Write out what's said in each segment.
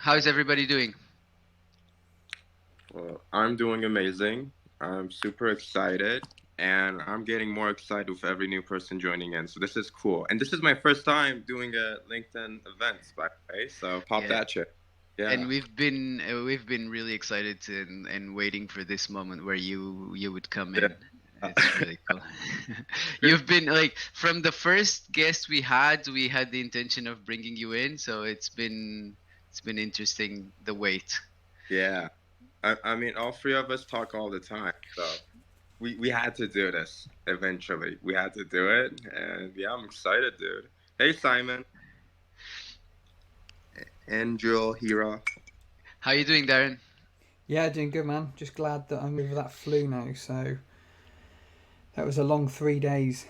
How's everybody doing? Well, I'm doing amazing. I'm super excited, and I'm getting more excited with every new person joining in. So this is cool. And this is my first time doing a LinkedIn event, by the way. So pop Yeah, that shit. and Yeah. we've been really excited and waiting for this moment where you would come Yeah. in. It's really cool. You've been like from the first guest we had the intention of bringing you in, so it's been interesting the wait. Yeah. I mean, all three of us talk all the time. So we had to do this eventually. We had to do it. And yeah, I'm excited, dude. Hey, Simon, Angel, Hira. How you doing, Darren? Yeah, doing good, man. Just glad that I'm over that flu now. So that was a long 3 days.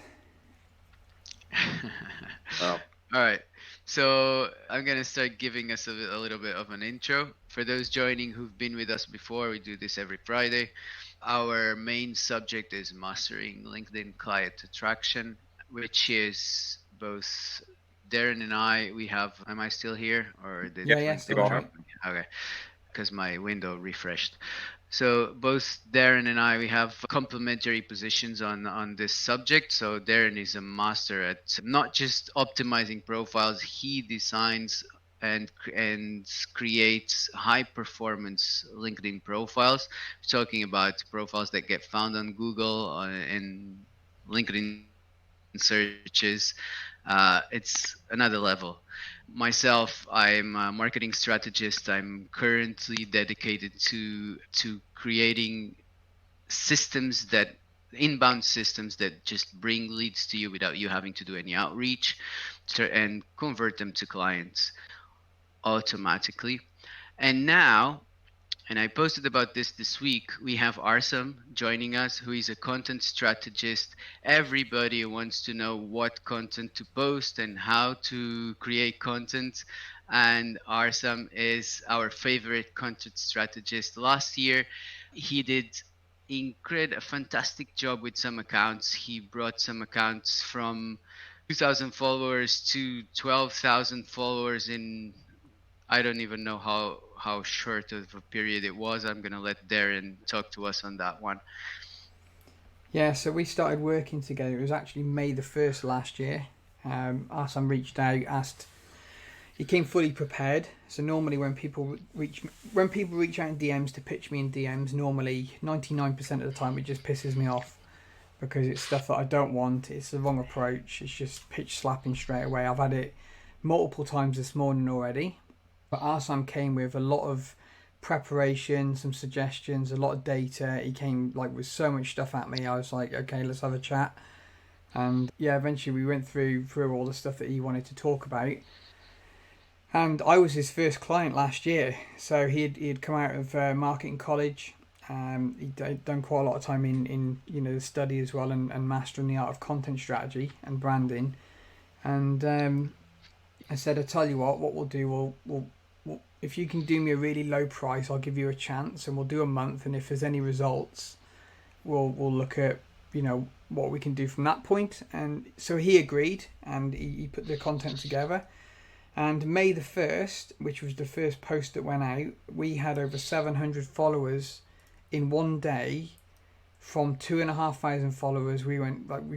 Oh, All right. So I'm gonna start giving us a little bit of an intro. For those joining who've been with us before, we do this every Friday. Our main subject is mastering LinkedIn client attraction, which is both Darren and I. We have. Am I still here, or did yeah, Yeah, you LinkedIn still are. here. drop me? Okay, because my window refreshed. So both Darren and I, we have complementary positions on this subject. So Darren is a master at not just optimizing profiles; he designs and creates high performance LinkedIn profiles. We're talking about profiles that get found on Google and LinkedIn searches. It's another level. Myself, I'm a marketing strategist. I'm currently dedicated to creating systems that inbound systems that just bring leads to you without you having to do any outreach and convert them to clients automatically. And now, and I posted about this week. We have Arsam joining us, who is a content strategist. Everybody wants to know what content to post and how to create content. And Arsam is our favorite content strategist. Last year, he did a fantastic job with some accounts. He brought some accounts from 2,000 followers to 12,000 followers in I don't even know how short of a period it was. I'm gonna let Darren talk to us on that one. Yeah, so we started working together. It was actually May the 1st last year. Arsam reached out, asked. He came fully prepared. So normally when people reach out in DMs to pitch me in DMs, normally 99% of the time it just pisses me off because it's stuff that I don't want. It's the wrong approach. It's just pitch slapping straight away. I've had it multiple times this morning already. But Arsam came with a lot of preparation, some suggestions, a lot of data. He came like with so much stuff at me. I was like, okay, let's have a chat. And yeah, eventually we went through all the stuff that he wanted to talk about. And I was his first client last year, so he had come out of marketing college. He'd done quite a lot of time in the study as well, and mastering the art of content strategy and branding. And I said, I tell you what we'll do, we'll if you can do me a really low price, I'll give you a chance, and we'll do a month. And if there's any results, we'll look at what we can do from that point. And so he agreed, and he put the content together. And May the 1st, which was the first post that went out, we had over 700 followers in one day. From 2,500 followers, we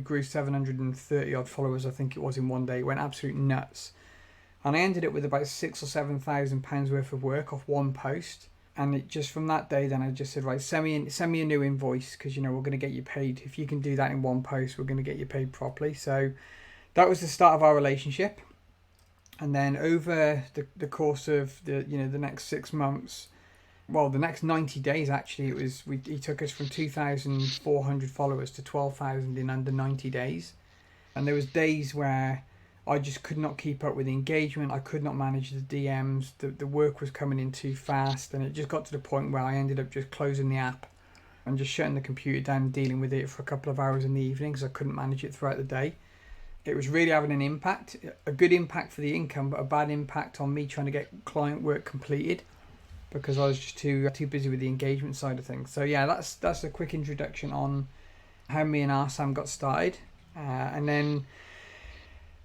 grew 730 odd followers, I think it was, in one day. It went absolute nuts. And I ended up with about £6,000 or £7,000 worth of work off one post. And it just from that day, then I just said, right, send me a new invoice, because we're going to get you paid. If you can do that in one post, we're going to get you paid properly. So that was the start of our relationship. And then over the course of the next 6 months, well, the next 90 days actually, he took us from 2,400 followers to 12,000 in under 90 days. And there was days where I just could not keep up with the engagement. I could not manage the DMs. The work was coming in too fast, and it just got to the point where I ended up just closing the app and just shutting the computer down and dealing with it for a couple of hours in the evening because I couldn't manage it throughout the day. It was really having an impact, a good impact for the income, but a bad impact on me trying to get client work completed because I was just too busy with the engagement side of things. So yeah, that's a quick introduction on how me and Arsam got started, and then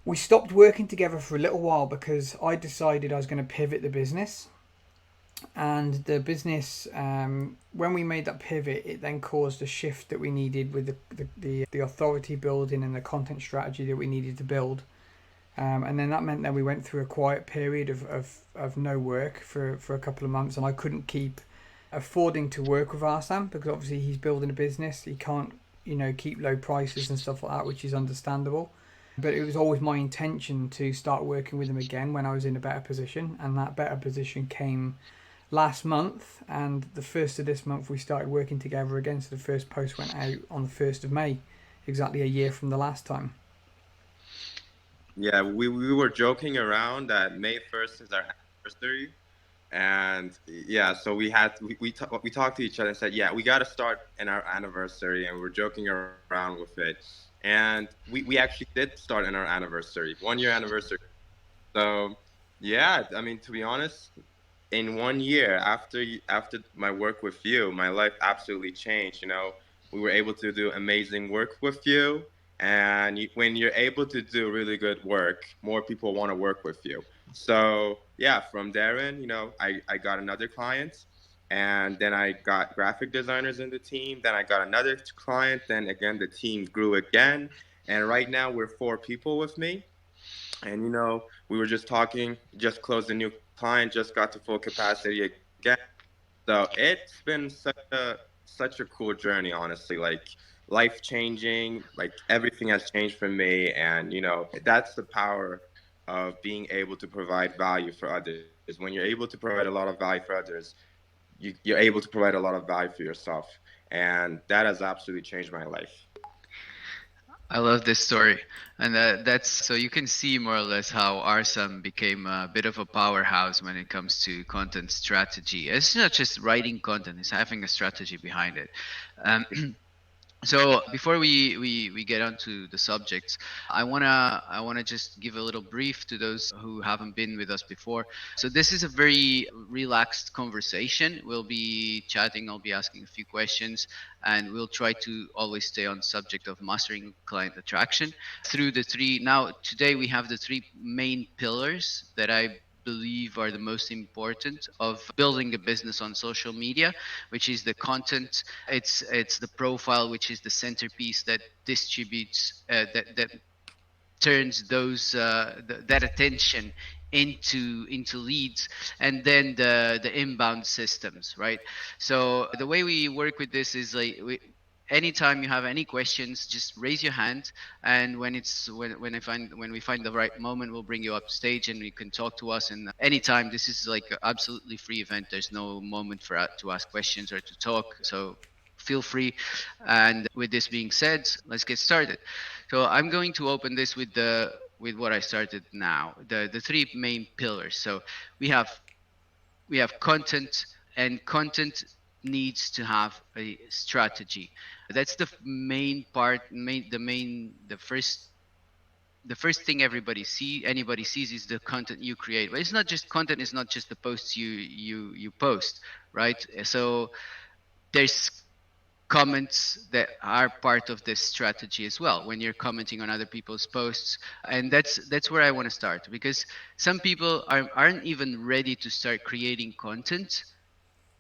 we stopped working together for a little while because I decided I was going to pivot the business. And the business, when we made that pivot, it then caused a shift that we needed with the authority building and the content strategy that we needed to build. And then that meant that we went through a quiet period of no work for a couple of months, and I couldn't keep affording to work with Arsam because obviously he's building a business. He can't, keep low prices and stuff like that, which is understandable. But it was always my intention to start working with him again when I was in a better position, and that better position came last month. And the first of this month, we started working together again. So the first post went out on the 1st of May, exactly a year from the last time. Yeah, we were joking around that May 1st is our anniversary. And yeah, so we talked to each other and said, yeah, we got to start in our anniversary, and we were joking around with it. And we actually did start in our anniversary, 1 year anniversary. So yeah, I mean, to be honest, in 1 year after my work with you, my life absolutely changed. We were able to do amazing work with you, and when you're able to do really good work, more people want to work with you. So yeah, from therein, I got another client, and then I got graphic designers in the team. Then I got another client. Then again, the team grew again, and right now we're 4 people with me. And we were just talking, just closed a new client, just got to full capacity again. So it's been such a cool journey, honestly. Like, life changing, like everything has changed for me, and that's the power of being able to provide value for others. When you're able to provide a lot of value for others, you're able to provide a lot of value for yourself, and that has absolutely changed my life. I love this story. And that's so you can see more or less how Arsam became a bit of a powerhouse when it comes to content strategy. It's not just writing content, it's having a strategy behind it. Um, so before we get onto the subjects, I wanna just give a little brief to those who haven't been with us before. So this is a very relaxed conversation. We'll be chatting, I'll be asking a few questions, and we'll try to always stay on the subject of mastering client attraction through the three. Now today we have the three main pillars that I believe are the most important of building a business on social media, which is the content. It's the profile, which is the centerpiece that distributes that turns that attention into leads, and then the inbound systems, right? So the way we work with this is like anytime you have any questions, just raise your hand, and when we find the right moment, we'll bring you up stage and you can talk to us. And anytime, this is like an absolutely free event. There's no moment for to ask questions or to talk, so feel free. And with this being said, let's get started. So I'm going to open this with what I started now. The three main pillars. So we have we have content, and content needs to have a strategy. That's the main part. The first thing anybody sees is the content you create. But it's not just content. It's not just the posts you post, right? So there's comments that are part of this strategy as well when you're commenting on other people's posts. And that's where I want to start, because some people aren't even ready to start creating content,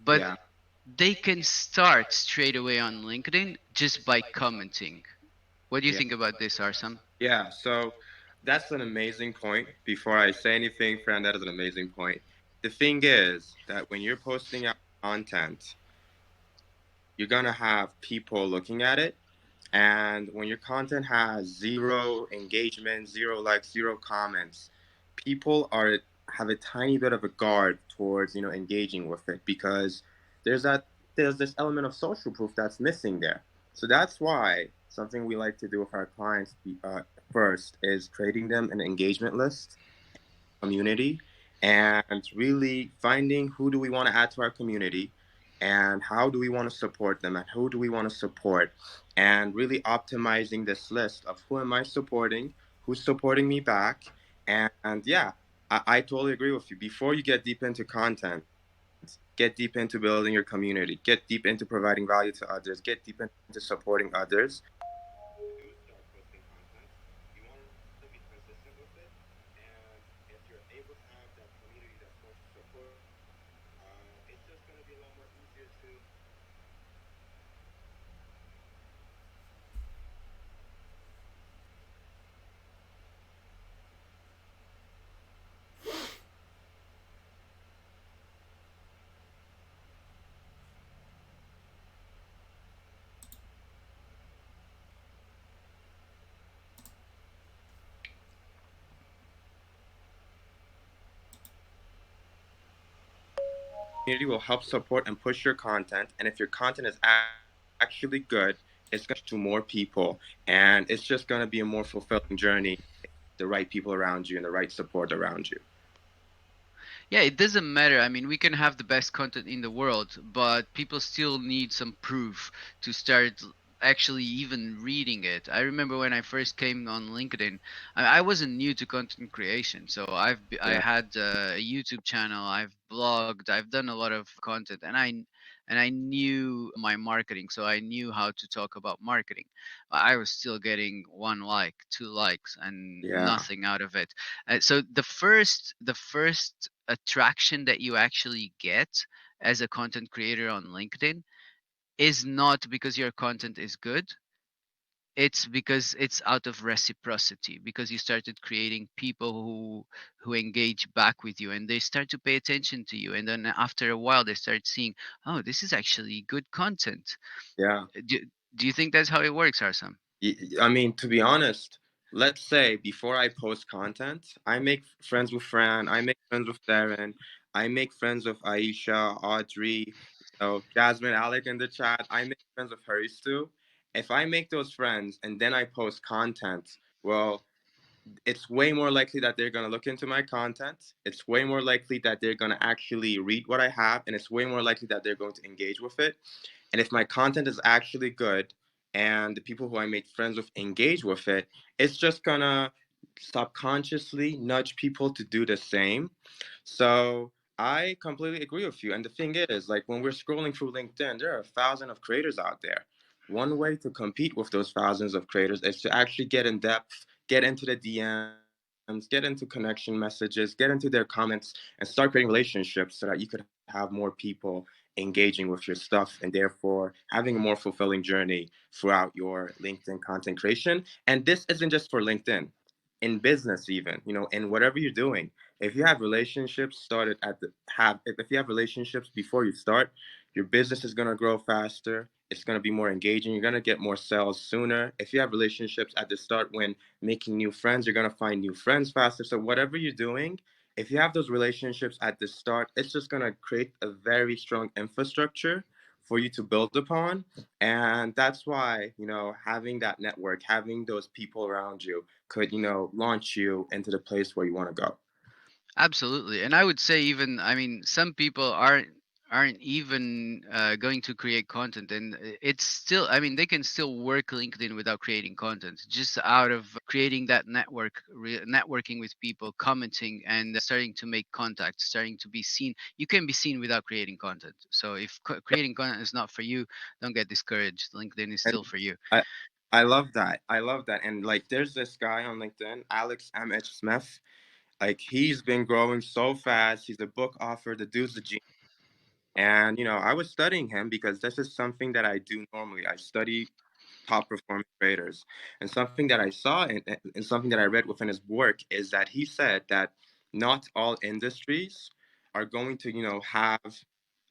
but Yeah. they can start straight away on LinkedIn just by commenting. What do you Yeah. think about this, Arsam? Yeah, so that's an amazing point. Before I say anything, friend, that is an amazing point. The thing is that when you're posting out content, you're gonna have people looking at it. And when your content has zero engagement, zero likes, zero comments, people are have a tiny bit of a guard towards engaging with it, because there's this element of social proof that's missing there. So that's why something we like to do with our clients first is creating them an engagement list, community, and really finding who do we want to add to our community, and how do we want to support them, and who do we want to support, and really optimizing this list of who am I supporting, who's supporting me back. And yeah, I totally agree with you. Before you get deep into content, get deep into building your community, get deep into providing value to others, get deep into supporting others. You do start posting content, you want to be consistent with it. And if you're able to have that community that's going to support you, Community will help support and push your content. And if your content is actually good, it's going to reach to more people. And it's just going to be a more fulfilling journey. The right people around you and the right support around you. Yeah, it doesn't matter. I mean, we can have the best content in the world, but people still need some proof to start actually even reading it. I remember when I first came on LinkedIn, I wasn't new to content creation, so I Yeah. had a YouTube channel, I've blogged, I've done a lot of content, and I knew my marketing, so I knew how to talk about marketing. I was still getting one like, two likes, and Yeah. nothing out of it. So the first attraction that you actually get as a content creator on LinkedIn is not because your content is good. It's because it's out of reciprocity, because you started creating people who engage back with you, and they start to pay attention to you, and then after a while they start seeing, oh, this is actually good content. Yeah. Do you think that's how it works, Arsam? I mean, to be honest, let's say before I post content, I make friends with Fran, I make friends with Darren, I make friends with Aisha, Audrey, Jasmine, Alec in the chat. I make friends with Harris too. If I make those friends and then I post content, well, it's way more likely that they're going to look into my content. It's way more likely that they're going to actually read what I have, and it's way more likely that they're going to engage with it. And if my content is actually good and the people who I made friends with engage with it, it's just gonna subconsciously nudge people to do the same. So I completely agree with you. And the thing is, like when we're scrolling through LinkedIn, there are thousands of creators out there. One way to compete with those thousands of creators is to actually get in depth, get into the DMs, get into connection messages, get into their comments, and start creating relationships so that you could have more people engaging with your stuff and therefore having a more fulfilling journey throughout your LinkedIn content creation. And this isn't just for LinkedIn, in business, even, in whatever you're doing. If you have relationships started at the have if you have relationships before you start, your business is going to grow faster. It's going to be more engaging. You're going to get more sales sooner. If you have relationships at the start when making new friends, you're going to find new friends faster. So whatever you're doing, if you have those relationships at the start, it's just going to create a very strong infrastructure for you to build upon. And that's why, having that network, having those people around you could, launch you into the place where you want to go. Absolutely, and I would say even, I mean, some people aren't even going to create content, and it's still, I mean, they can still work LinkedIn without creating content, just out of creating that networking with people, commenting, and starting to make contact, starting to be seen. You can be seen without creating content. So if creating content is not for you, don't get discouraged. LinkedIn is And still for you. I, I love that. I love that. And like, there's this guy on LinkedIn, Alex M.H. Smith. Like, he's been growing so fast. He's a book author. The dude's a genius. And, I was studying him because this is something that I do normally. I study top performing traders. And something that I saw and something that I read within his work is that he said that not all industries are going to, have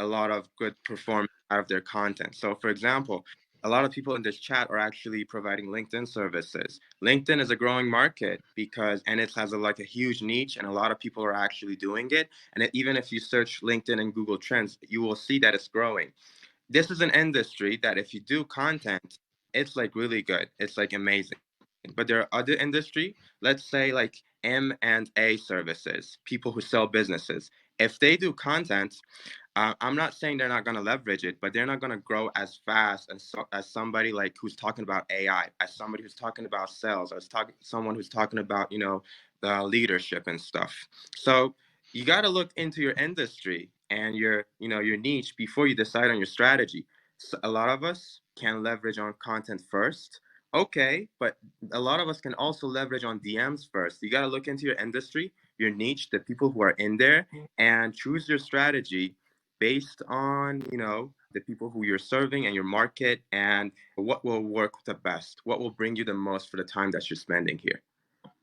a lot of good performance out of their content. So, for example, a lot of people in this chat are actually providing LinkedIn services. LinkedIn is a growing market and it has like a huge niche, and a lot of people are actually doing it. And even if you search LinkedIn and Google Trends, you will see that it's growing. This is an industry that if you do content, it's like really good. It's like amazing. But there are other industry, let's say like M&A services, people who sell businesses. If they do content, I'm not saying they're not going to leverage it, but they're not going to grow as fast as somebody like who's talking about AI, as somebody who's talking about sales, as someone who's talking about leadership and stuff. So you got to look into your industry and your niche before you decide on your strategy. So a lot of us can leverage on content first. Okay, but a lot of us can also leverage on DMs first. You got to look into your industry, your niche, the people who are in there, and choose your strategy based on the people who you're serving and your market, and what will work the best, what will bring you the most for the time that you're spending here.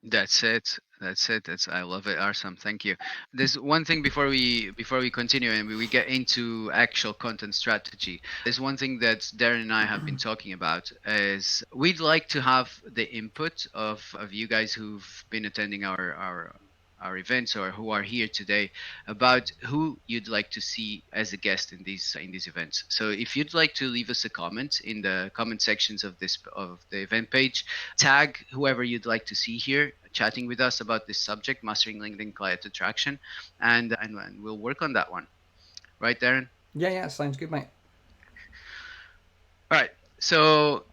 That's it. That's it. That's I love it, Arsam. Thank you. There's one thing before we continue and we get into actual content strategy. There's one thing that Darren and I have been talking about is we'd like to have the input of you guys who've been attending our events or who are here today about who you'd like to see as a guest in these events. So if you'd like to leave us a comment in the comment sections of the event page, tag whoever you'd like to see here chatting with us about this subject, mastering LinkedIn client attraction, and we'll work on that one. Right, Darren? Yeah, yeah, sounds good, mate. All right. So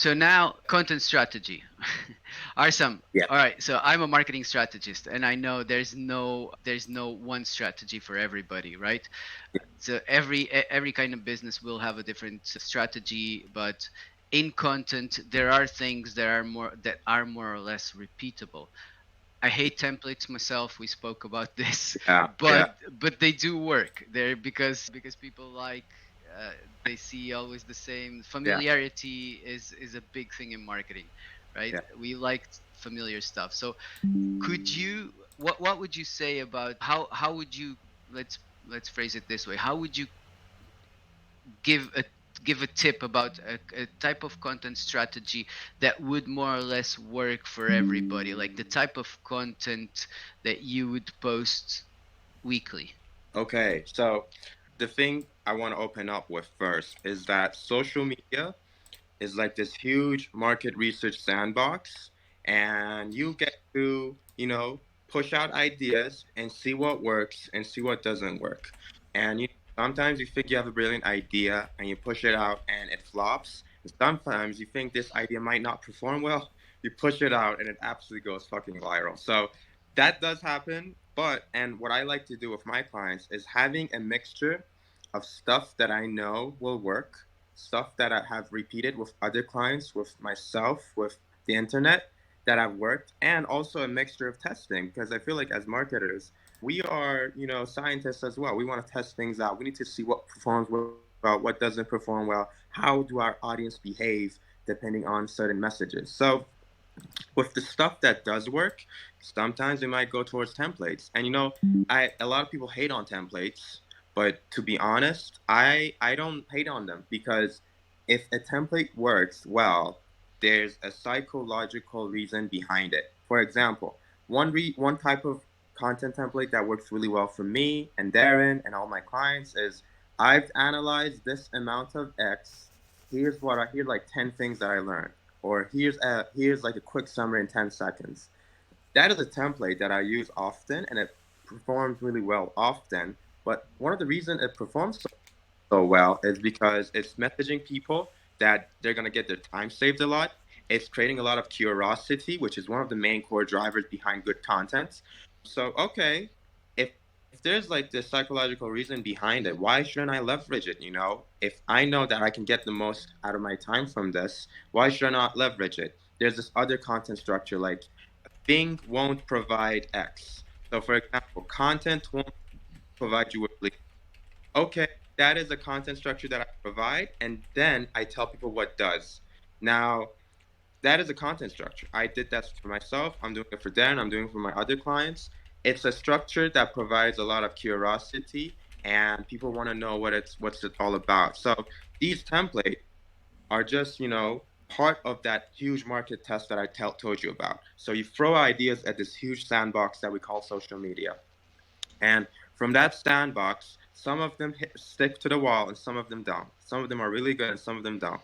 now content strategy. Arsam. Yeah, All right. So I'm a marketing strategist, and I know there's no one strategy for everybody, right? So every kind of business will have a different strategy, but in content there are things that are more or less repeatable. I hate templates myself. We spoke about this, yeah, yeah, but they do work there because people like they see always the same. yeah, Familiarity is a big thing in marketing, right? yeah. We like familiar stuff. So could you what would you say about how would you let's phrase it this way. How would you give a give a tip about a type of content strategy that would more or less work for everybody, like the type of content that you would post weekly? Okay, so the thing I want to open up with first is that social media is like this huge market research sandbox, and you get to, push out ideas and see what works and see what doesn't work. And sometimes you think you have a brilliant idea and you push it out and it flops. And sometimes you think this idea might not perform well, you push it out and it absolutely goes fucking viral. So that does happen. And what I like to do with my clients is having a mixture of stuff that I know will work, stuff that I have repeated with other clients, with myself, with the internet that have worked, and also a mixture of testing, because I feel like as marketers, we are, scientists as well. We want to test things out. We need to see what performs well, what doesn't perform well. How do our audience behave depending on certain messages? So with the stuff that does work, sometimes we might go towards templates. And I a lot of people hate on templates, but to be honest, I don't hate on them, because if a template works well, there's a psychological reason behind it. For example, one type of content template that works really well for me and Darren and all my clients is, I've analyzed this amount of X. Here's like 10 things that I learned, or here's like a quick summary in 10 seconds. That is a template that I use often, and it performs really well often. But one of the reasons it performs so well is because it's messaging people that they're going to get their time saved a lot. It's creating a lot of curiosity, which is one of the main core drivers behind good content. So, okay, if there's like this psychological reason behind it, why shouldn't I leverage it? If I know that I can get the most out of my time from this, why should I not leverage it? There's this other content structure, like thing won't provide X. So, for example, content won't provide you with links. Okay, that is a content structure that I provide, and then I tell people what does. Now, that is a content structure. I did that for myself. I'm doing it for Dan. I'm doing it for my other clients. It's a structure that provides a lot of curiosity, and people want to know what's it all about. So these templates are just part of that huge market test that I told you about. So you throw ideas at this huge sandbox that we call social media. And from that sandbox, some of them stick to the wall and some of them don't. Some of them are really good and some of them don't.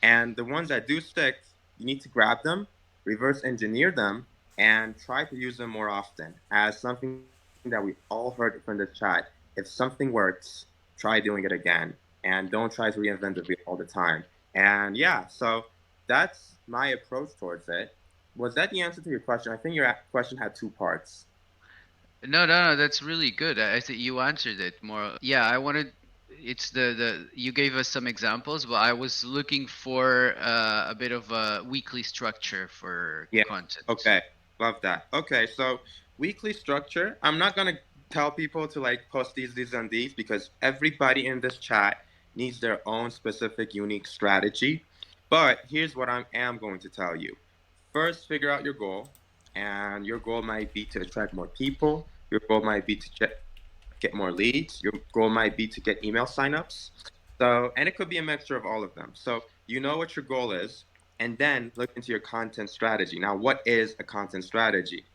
And the ones that do stick, you need to grab them, reverse engineer them, and try to use them more often. As something that we all heard from the chat, if something works, try doing it again. And don't try to reinvent the wheel all the time. And yeah, so that's my approach towards it. Was that the answer to your question? I think your question had two parts. No, no, no, that's really good. I think you answered it more. Yeah, I wanted it's the you gave us some examples, but I was looking for a bit of a weekly structure for Yeah. content. Okay. Love that. Okay. So weekly structure. I'm not gonna tell people to like post these, and these because everybody in this chat needs their own specific, unique strategy. But here's what I am going to tell you. First, figure out your goal, and your goal might be to attract more people. Your goal might be to get more leads. Your goal might be to get email signups. So, and it could be a mixture of all of them. So, you know what your goal is, and then look into your content strategy. Now, what is a content strategy?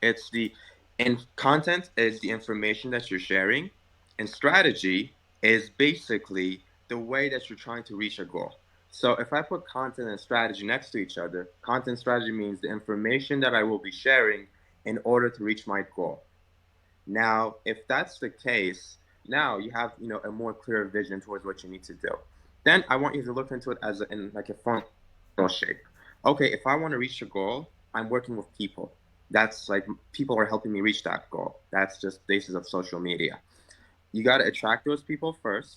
It's the and content is the information that you're sharing, and strategy is basically the way that you're trying to reach a goal. So if I put content and strategy next to each other, content strategy means the information that I will be sharing in order to reach my goal. Now, if that's the case, now you have a more clear vision towards what you need to do. Then I want you to look into it as in like a funnel shape. Okay, if I want to reach a goal, I'm working with people. That's like people are helping me reach that goal. That's just basis of social media. You got to attract those people first.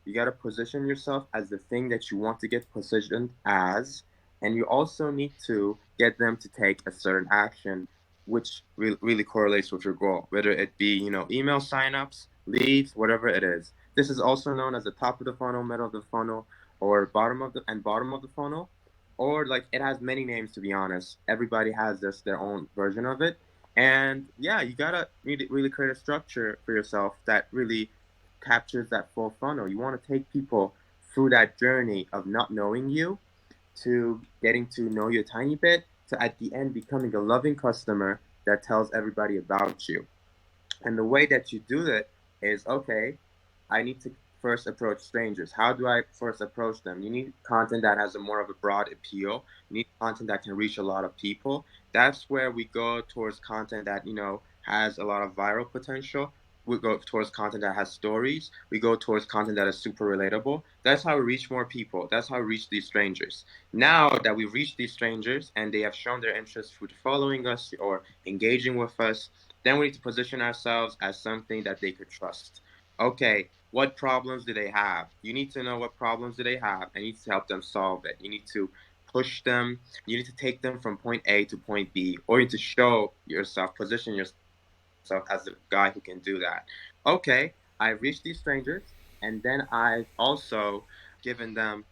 You got to position yourself as the thing that you want to get positioned as. And you also need to get them to take a certain action, which really correlates with your goal, whether it be, email signups, leads, whatever it is. This is also known as the top of the funnel, middle of the funnel, or bottom of the funnel. Or like it has many names, to be honest. Everybody has their own version of it. And yeah, you gotta really create a structure for yourself that really captures that full funnel. You want to take people through that journey of not knowing you to getting to know you a tiny bit to at the end becoming a loving customer that tells everybody about you. And the way that you do that is okay, I need to first approach strangers. How do I first approach them? You need content that has a more of a broad appeal. You need content that can reach a lot of people. That's where we go towards content that, has a lot of viral potential. We go towards content that has stories. We go towards content that is super relatable. That's how we reach more people. That's how we reach these strangers. Now that we've reached these strangers and they have shown their interest through following us or engaging with us, then we need to position ourselves as something that they could trust. Okay, what problems do they have? You need to know what problems do they have and you need to help them solve it. You need to push them. You need to take them from point A to point B, or you need to show yourself, position yourself as the guy who can do that. Okay, I've reached these strangers, and then I've also given them,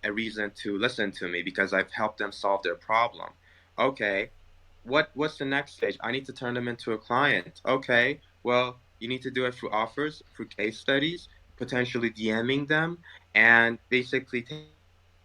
a reason to listen to me because I've helped them solve their problem. Okay, what's the next stage? I need to turn them into a client. Okay, well, you need to do it through offers, through case studies, potentially DMing them, and basically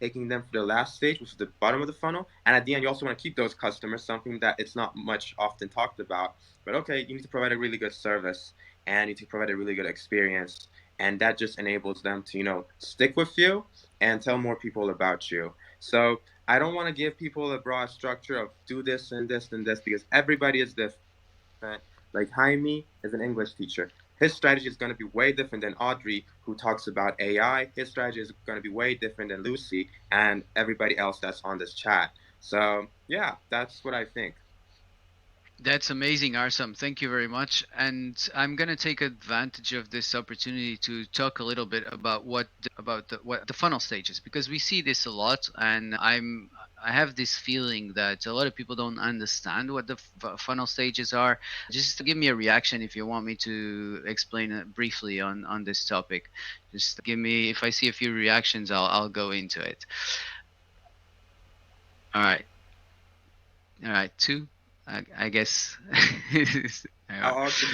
taking them to the last stage, which is the bottom of the funnel. And at the end, you also want to keep those customers, something that it's not much often talked about. But okay, you need to provide a really good service and you need to provide a really good experience. And that just enables them to, stick with you and tell more people about you. So I don't want to give people a broad structure of do this and this and this because everybody is different. Like Jaime is an English teacher. His strategy is going to be way different than Audrey, who talks about AI. His strategy is going to be way different than Lucy and everybody else that's on this chat. So yeah, that's what I think. That's amazing, Arsam. Thank you very much. And I'm gonna take advantage of this opportunity to talk a little bit about what the funnel stages, because we see this a lot, and I have this feeling that a lot of people don't understand what the funnel stages are. Just give me a reaction if you want me to explain it briefly on this topic. Just give me, if I see a few reactions, I'll go into it. All right, all right, two. I guess. All right. I'll also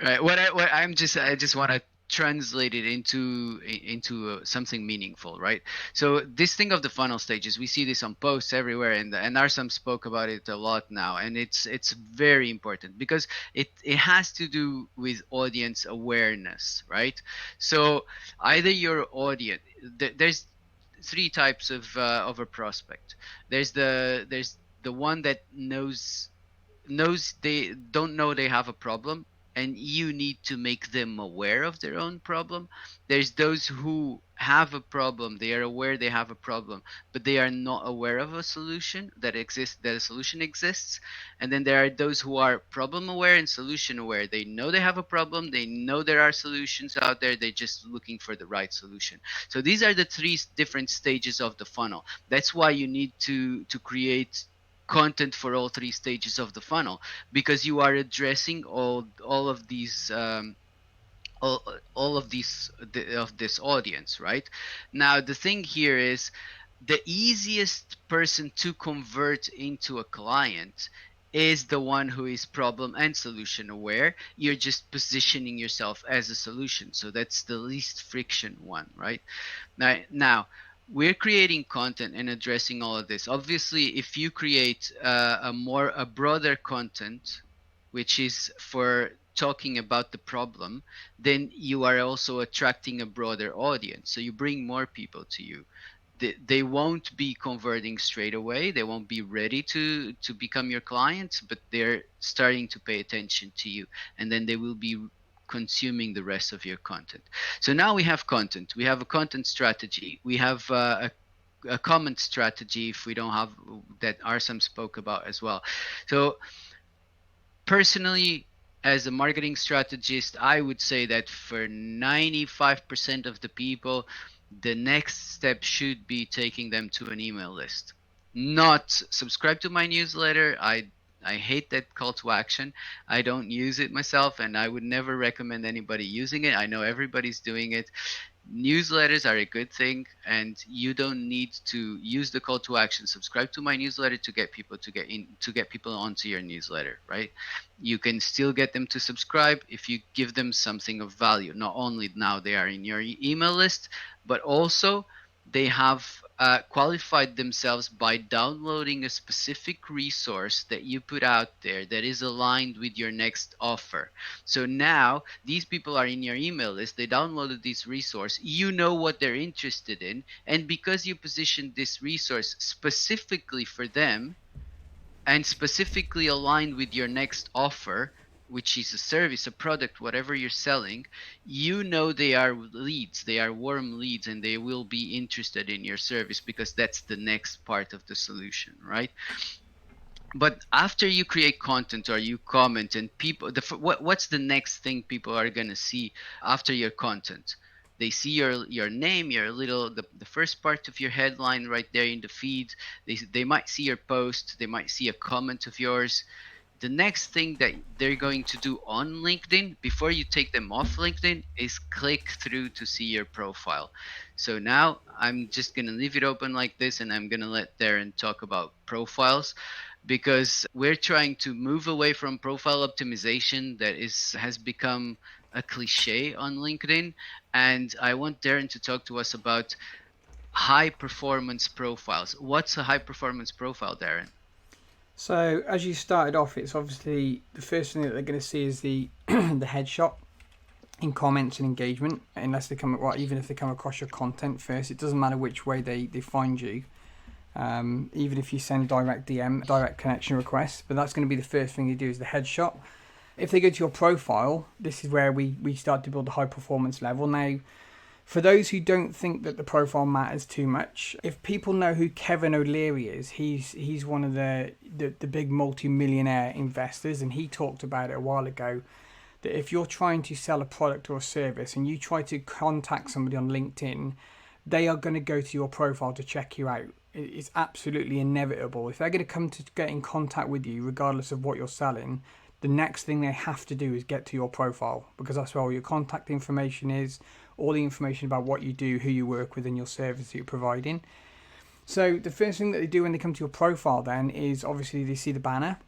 Right. I just want to translate it into something meaningful, right? So this thing of the funnel stages, we see this on posts everywhere, and Arsam spoke about it a lot now, and it's very important because it has to do with audience awareness, right? So either your audience, there's three types of a prospect. There's the one that knows they don't know they have a problem, and you need to make them aware of their own problem. There's those who have a problem, they are aware they have a problem, but they are not aware of a solution that a solution exists. And then there are those who are problem aware and solution aware. They know they have a problem, they know there are solutions out there, they're just looking for the right solution. So these are the three different stages of the funnel. That's why you need to create content for all three stages of the funnel, because you are addressing all of these all of these of this audience, right? Now the thing here is, the easiest person to convert into a client is the one who is problem and solution aware. You're just positioning yourself as a solution, so that's the least friction one, right? Now, we're creating content and addressing all of this. Obviously, if you create a broader content, which is for talking about the problem, then you are also attracting a broader audience. So you bring more people to you. They won't be converting straight away. They won't be ready to become your clients, but they're starting to pay attention to you, and then they will be consuming the rest of your content. So now we have content. We have a content strategy. We have a comment strategy if we don't have that. Arsam spoke about as well. So personally, as a marketing strategist, I would say that for 95% of the people, the next step should be taking them to an email list. Not subscribe to my newsletter. I hate that call to action. I don't use it myself, and I would never recommend anybody using it. I know everybody's doing it. Newsletters are a good thing, and you don't need to use the call to action, subscribe to my newsletter, to get people to get people onto your newsletter, right? You can still get them to subscribe if you give them something of value. Not only now they are in your email list, but also they have qualified themselves by downloading a specific resource that you put out there that is aligned with your next offer. So now these people are in your email list. They downloaded this resource. You know what they're interested in. And because you positioned this resource specifically for them and specifically aligned with your next offer, which is a service, a product, whatever you're selling, you know they are leads, they are warm leads, and they will be interested in your service because that's the next part of the solution, right? But after you create content or you comment, and people, what's the next thing people are gonna see after your content? They see your name, your little the first part of your headline right there in the feed. They might see your post, they might see a comment of yours. The next thing that they're going to do on LinkedIn before you take them off LinkedIn is click through to see your profile. So now I'm just going to leave it open like this, and I'm going to let Darren talk about profiles, because we're trying to move away from profile optimization that has become a cliche on LinkedIn. And I want Darren to talk to us about high performance profiles. What's a high performance profile, Darren? So as you started off, it's obviously the first thing that they're going to see is the the headshot in comments and engagement. Unless they come, well, even if they come across your content first, it doesn't matter which way they find you. Even if you send direct DM, direct connection requests, but that's going to be the first thing you do is the headshot. If they go to your profile, this is where we start to build a high performance level. Now, for those who don't think that the profile matters too much, if people know who Kevin O'Leary is, he's one of the big multi-millionaire investors, and he talked about it a while ago, that if you're trying to sell a product or a service and you try to contact somebody on LinkedIn, they are going to go to your profile to check you out. It's absolutely inevitable. If they're going to come to get in contact with you, regardless of what you're selling, the next thing they have to do is get to your profile, because that's where all your contact information is, all the information about what you do, who you work with, and your service that you're providing. So the first thing that they do when they come to your profile then is obviously they see the banner.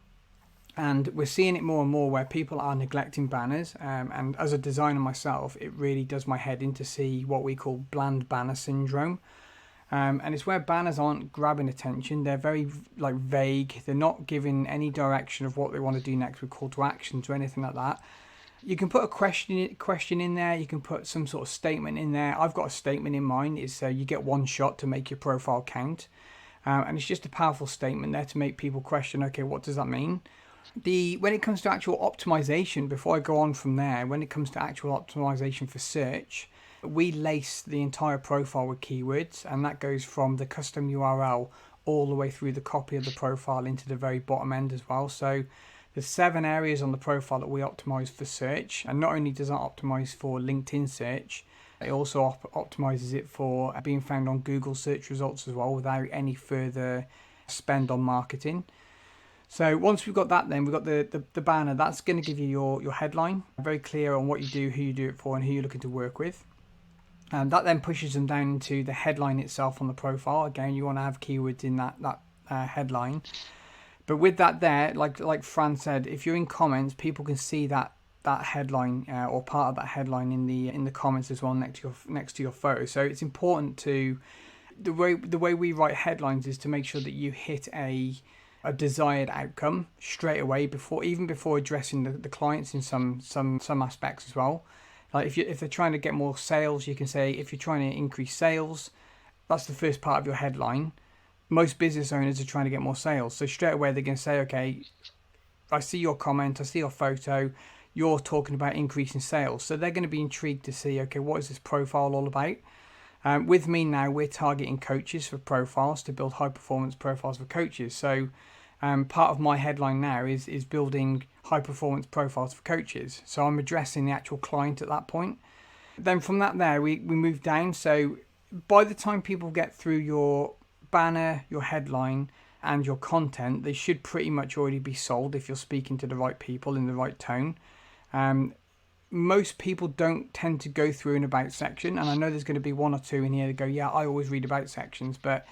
And we're seeing it more and more where people are neglecting banners. And as a designer myself, it really does my head in to see what we call bland banner syndrome. And it's where banners aren't grabbing attention. They're very vague. They're not giving any direction of what they want to do next with call to actions or anything like that. You can put a question in there. You can put some sort of statement in there. I've got a statement in mind. It's you get one shot to make your profile count. And it's just a powerful statement there to make people question, okay, what does that mean? When it comes to actual optimization, before I go on from there, when it comes to actual optimization for search, we lace the entire profile with keywords, and that goes from the custom URL all the way through the copy of the profile into the very bottom end as well. So there's 7 areas on the profile that we optimize for search, and not only does that optimize for LinkedIn search, it also optimizes it for being found on Google search results as well without any further spend on marketing. So once we've got that, then we've got the banner. That's going to give you your headline, very clear on what you do, who you do it for, and who you're looking to work with. And that then pushes them down into the headline itself on the profile. Again, you want to have keywords in that headline. But with that there, like Fran said, if you're in comments, people can see that headline or part of that headline in the comments as well next to your photo. So it's important to the way we write headlines is to make sure that you hit a desired outcome straight away before addressing the clients in some aspects as well. Like if they're trying to get more sales, you can say if you're trying to increase sales, that's the first part of your headline. Most business owners are trying to get more sales, so straight away they're going to say, okay, I see your comment, I see your photo, you're talking about increasing sales, so they're going to be intrigued to see, okay, what is this profile all about? With me now, we're targeting coaches for profiles to build high performance profiles for coaches. So part of my headline now is building high performance profiles for coaches. So I'm addressing the actual client at that point. Then from that there, we move down. So by the time people get through your banner, your headline, and your content, they should pretty much already be sold if you're speaking to the right people in the right tone. Um, Most people don't tend to go through an about section, and I know there's going to be one or two in here that go, yeah, I always read about sections, but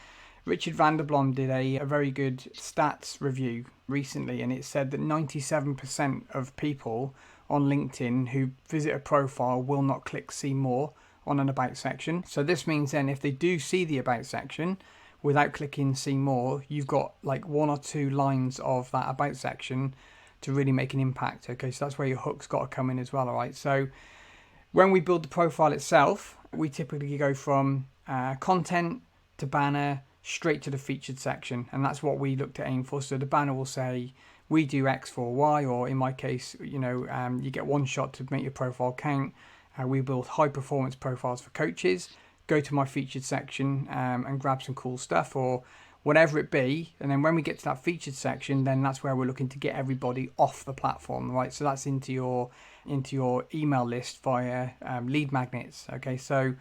Richard Vanderblom did a very good stats review recently, and it said that 97% of people on LinkedIn who visit a profile will not click see more on an about section. So this means then if they do see the about section without clicking see more, you've got like one or two lines of that about section to really make an impact. Okay, so that's where your hook's got to come in as well. All right, so when we build the profile itself, we typically go from content to banner straight to the featured section, and that's what we look to aim for. So the banner will say we do X for Y, or in my case, you get one shot to make your profile count. We build high performance profiles for coaches. Go to my featured section and grab some cool stuff, or whatever it be. And then when we get to that featured section, then that's where we're looking to get everybody off the platform, right? So that's into your email list via lead magnets. Okay, so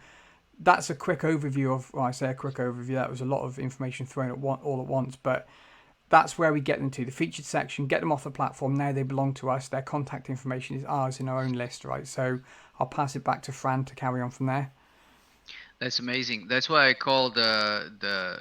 that's a quick overview of, well, I say a quick overview, that was a lot of information thrown all at once, but that's where we get them to the featured section, get them off the platform. Now they belong to us. Their contact information is ours in our own list, right? So I'll pass it back to Fran to carry on from there. That's amazing. That's why I call the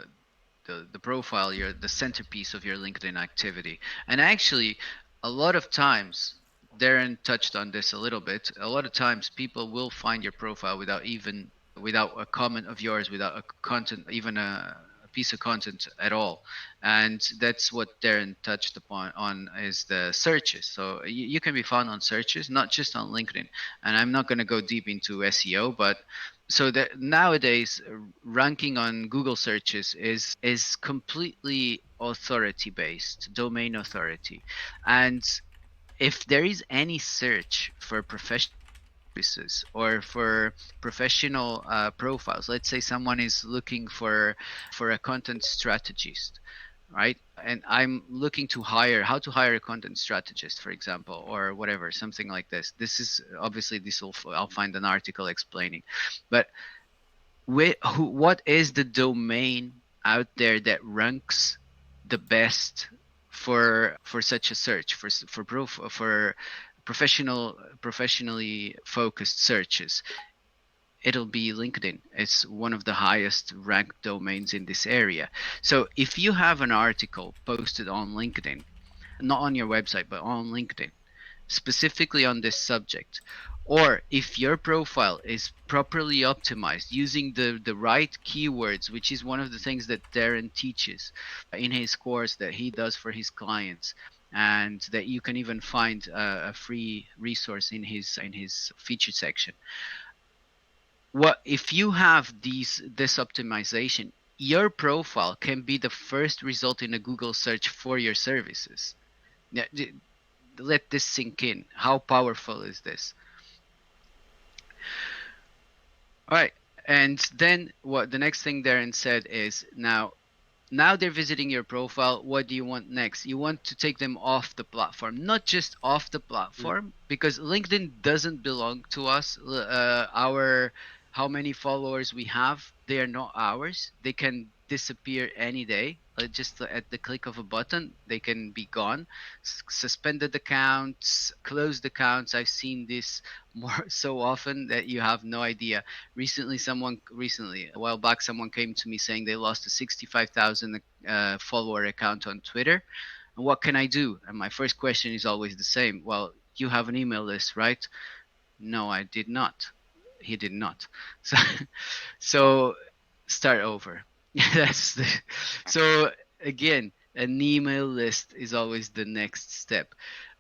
profile the centerpiece of your LinkedIn activity. And actually, a lot of times, Darren touched on this a little bit. A lot of times, people will find your profile without a comment of yours, without a content, even a piece of content at all. And that's what Darren touched upon on is the searches. So you can be found on searches, not just on LinkedIn. And I'm not going to go deep into SEO, but so that nowadays ranking on Google searches is completely authority based, domain authority. And if there is any search for professional services or for professional profiles, let's say someone is looking for a content strategist, right? And I'm looking to hire how to hire a content strategist, for example, or whatever, something like this. This is obviously I'll find an article explaining, but what is the domain out there that ranks the best for such a search for professionally focused searches? It'll be LinkedIn. It's one of the highest ranked domains in this area. So if you have an article posted on LinkedIn, not on your website but on LinkedIn, specifically on this subject, or if your profile is properly optimized using the right keywords, which is one of the things that Darren teaches in his course that he does for his clients, and that you can even find a free resource in his featured section. What if you have this optimization, your profile can be the first result in a Google search for your services. Yeah, let this sink in. How powerful is this? All right. And then what the next thing Darren said is now they're visiting your profile. What do you want next? You want to take them off the platform, not just off the platform, because LinkedIn doesn't belong to us. Our how many followers we have, they are not ours. disappear any day. Just at the click of a button, they can be gone. Suspended accounts, closed accounts. I've seen this more so often that you have no idea. Recently, a while back, someone came to me saying they lost a 65,000 follower account on Twitter. And what can I do? And my first question is always the same. Well, you have an email list, right? No, I did not. He did not. So, so start over. That's the, so again, an email list is always the next step.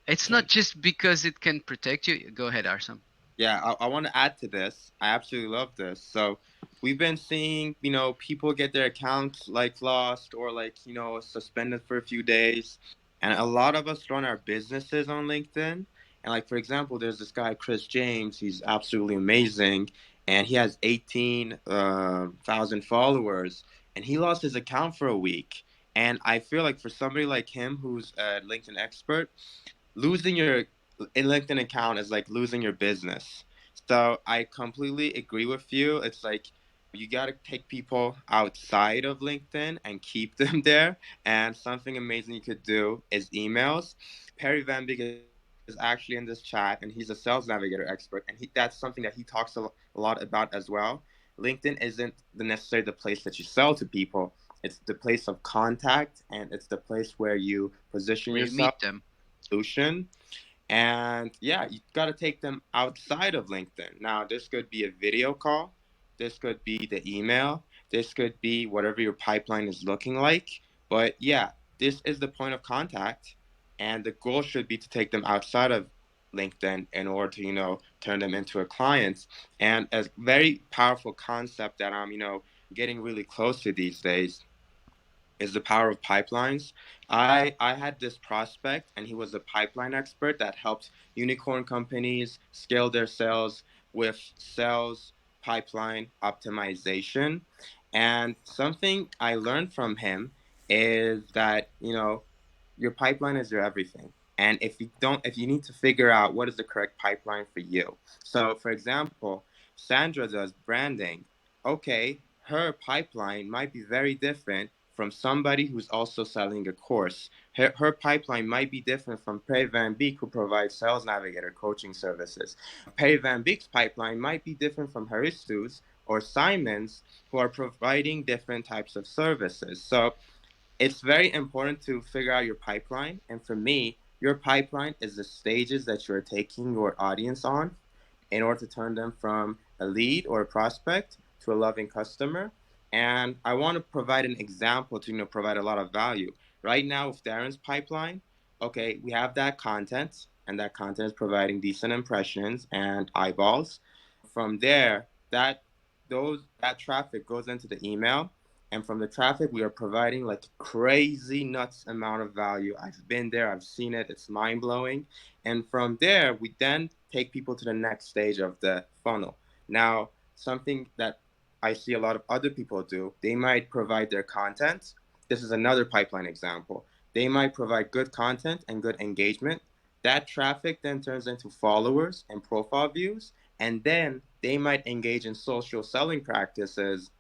It's Can not just because it can protect you. Go ahead, Arsam. Yeah, I want to add to this. I absolutely love this. So, we've been seeing, people get their accounts like lost or like, suspended for a few days. And a lot of us run our businesses on LinkedIn. And like for example, there's this guy Chris James. He's absolutely amazing, and he has 18,000 followers. And he lost his account for a week. And I feel like for somebody like him, who's a LinkedIn expert, losing your LinkedIn account is like losing your business. So I completely agree with you. It's like you got to take people outside of LinkedIn and keep them there. And something amazing you could do is emails. Perry Van Beek is actually in this chat, and he's a sales navigator expert, and that's something that he talks a lot about as well. LinkedIn isn't necessarily the place that you sell to people. It's the place of contact, and it's the place where you position Where you yourself meet them. solution. And yeah, you got to take them outside of LinkedIn. Now, this could be a video call, this could be the email, this could be whatever your pipeline is looking like. But yeah, this is the point of contact. And the goal should be to take them outside of LinkedIn in order to, turn them into a client. And a very powerful concept that I'm, getting really close to these days is the power of pipelines. I had this prospect, and he was a pipeline expert that helped unicorn companies scale their sales with sales pipeline optimization. And something I learned from him is that, your pipeline is your everything. And if you need to figure out what is the correct pipeline for you. So, for example, Sandra does branding. Okay, her pipeline might be very different from somebody who's also selling a course. Her pipeline might be different from Perry Van Beek, who provides Sales Navigator coaching services. Perry Van Beek's pipeline might be different from Haristu's or Simon's, who are providing different types of services. So it's very important to figure out your pipeline. And for me, your pipeline is the stages that you're taking your audience on in order to turn them from a lead or a prospect to a loving customer. And I want to provide an example to provide a lot of value. Right now with Darren's pipeline, okay, we have that content, and that content is providing decent impressions and eyeballs. From there, that traffic goes into the email, and from the traffic we are providing like crazy nuts amount of value. I've been there, I've seen it, it's mind-blowing. And from there we then take people to the next stage of the funnel. Now, something that I see a lot of other people do, they might provide their content. This is another pipeline example. They might provide good content and good engagement. That traffic then turns into followers and profile views, and then they might engage in social selling practices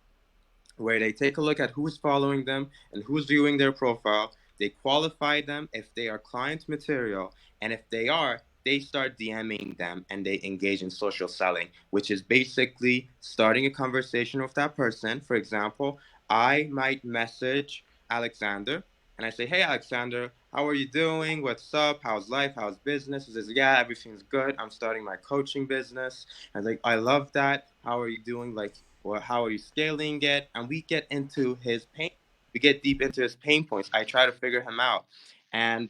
where they take a look at who's following them and who's viewing their profile. They qualify them if they are client material, and if they are, they start DMing them and they engage in social selling, which is basically starting a conversation with that person. For example, I might message Alexander and I say, "Hey, Alexander, how are you doing? What's up? How's life? How's business?" He says, "Yeah, everything's good. I'm starting my coaching business." I was like, "I love that. How are you doing? Like, or how are you scaling it?" And we get into his pain. We get deep into his pain points. I try to figure him out. And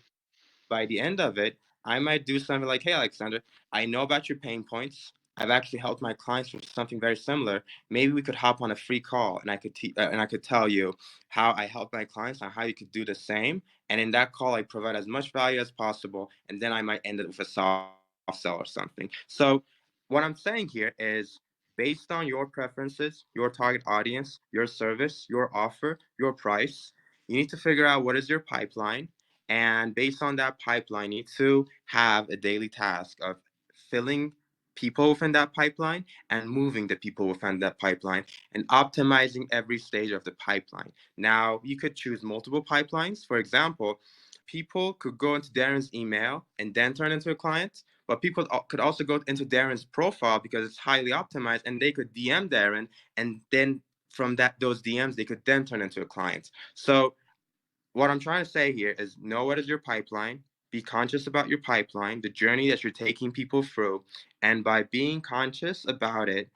by the end of it, I might do something like, "Hey, Alexander, I know about your pain points. I've actually helped my clients with something very similar. Maybe we could hop on a free call, and I could tell you how I help my clients and how you could do the same. And in that call, I provide as much value as possible, and then I might end it with a soft sell or something." So what I'm saying here is, based on your preferences, your target audience, your service, your offer, your price, you need to figure out what is your pipeline. And based on that pipeline, you need to have a daily task of filling people within that pipeline and moving the people within that pipeline and optimizing every stage of the pipeline. Now, you could choose multiple pipelines. For example, people could go into Darren's email and then turn into a client, but people could also go into Darren's profile because it's highly optimized and they could DM Darren, and then from that those DMs they could then turn into a client. So what I'm trying to say here is know what is your pipeline, be conscious about your pipeline, the journey that you're taking people through, and by being conscious about it,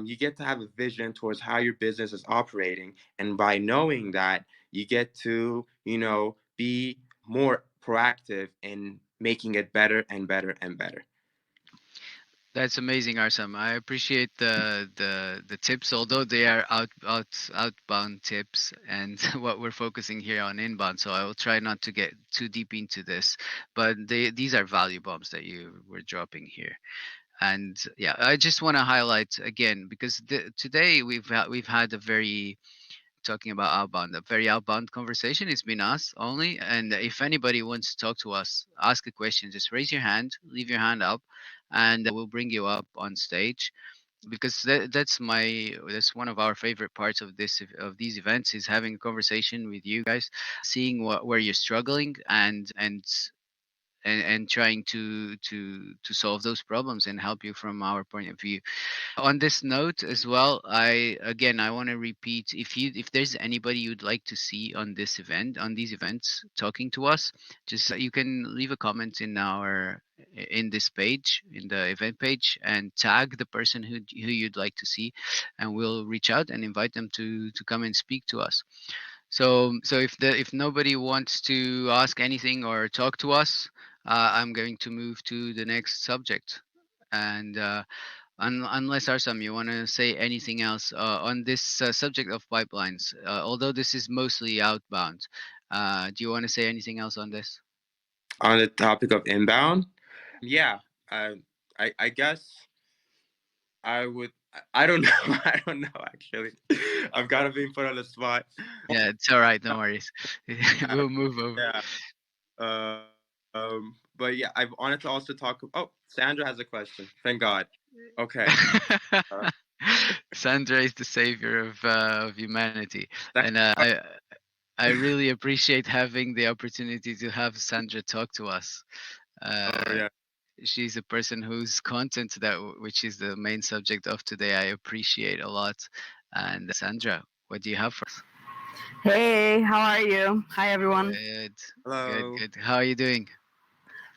you get to have a vision towards how your business is operating, and by knowing that, you get to, be more proactive in making it better and better and better. That's amazing, Arsam. I appreciate the tips, although they are outbound tips, and what we're focusing here on inbound. So I will try not to get too deep into this, but these are value bombs that you were dropping here. And yeah, I just want to highlight again because today we've had a very talking about outbound, a very outbound conversation. It's been us only. And if anybody wants to talk to us, ask a question, just raise your hand, leave your hand up, and we'll bring you up on stage. Because that's one of our favorite parts of of these events is having a conversation with you guys, seeing where you're struggling and trying to solve those problems and help you from our point of view. On this note as well, I want to repeat, if there's anybody you'd like to see on this event, on these events talking to us, just you can leave a comment in this page, in the event page, and tag the person who you'd like to see, and we'll reach out and invite them to come and speak to us. So if nobody wants to ask anything or talk to us, I'm going to move to the next subject. And unless Arsam, you want to say anything else on this subject of pipelines, although this is mostly outbound, do you want to say anything else on this? On the topic of inbound, yeah, I guess I would. I don't know. I don't know actually. I've got to be put on the spot. Yeah, it's all right. No worries. We'll move over. Yeah. But yeah, I wanted to also talk. Oh, Sandra has a question. Thank God. Okay. Uh, Sandra is the savior of humanity, thank and God. I really appreciate having the opportunity to have Sandra talk to us. Oh Uh, yeah. she's a person whose content which is the main subject of today, I appreciate a lot. And Sandra, what do you have for us? Hey, how are you? Hi, everyone. Good, good, Hello. good. How are you doing?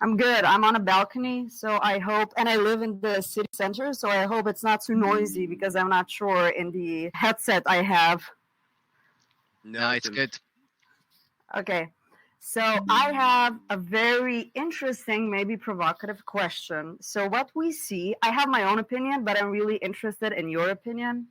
I'm good. I'm on a balcony, so I hope, and I live in the city center, so I hope it's not too noisy because I'm not sure in the headset I have. No, No, it's it's in. good. Okay. So I have a very interesting, maybe provocative question. So, what we see, I have my own opinion, but I'm really interested in your opinion.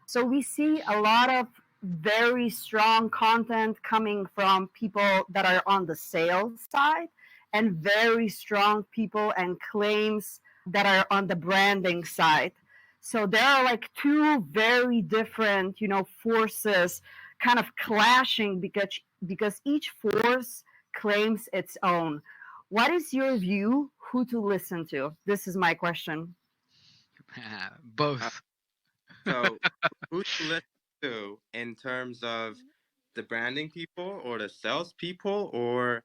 So we see a lot of very strong content coming from people that are on the sales side and very strong people and claims that are on the branding side. So there are like two very different, forces kind of clashing because each force claims its own. What is your view? Who to listen to? This is my question. Uh, Both. so, who to listen to in terms of the branding people or the sales people, or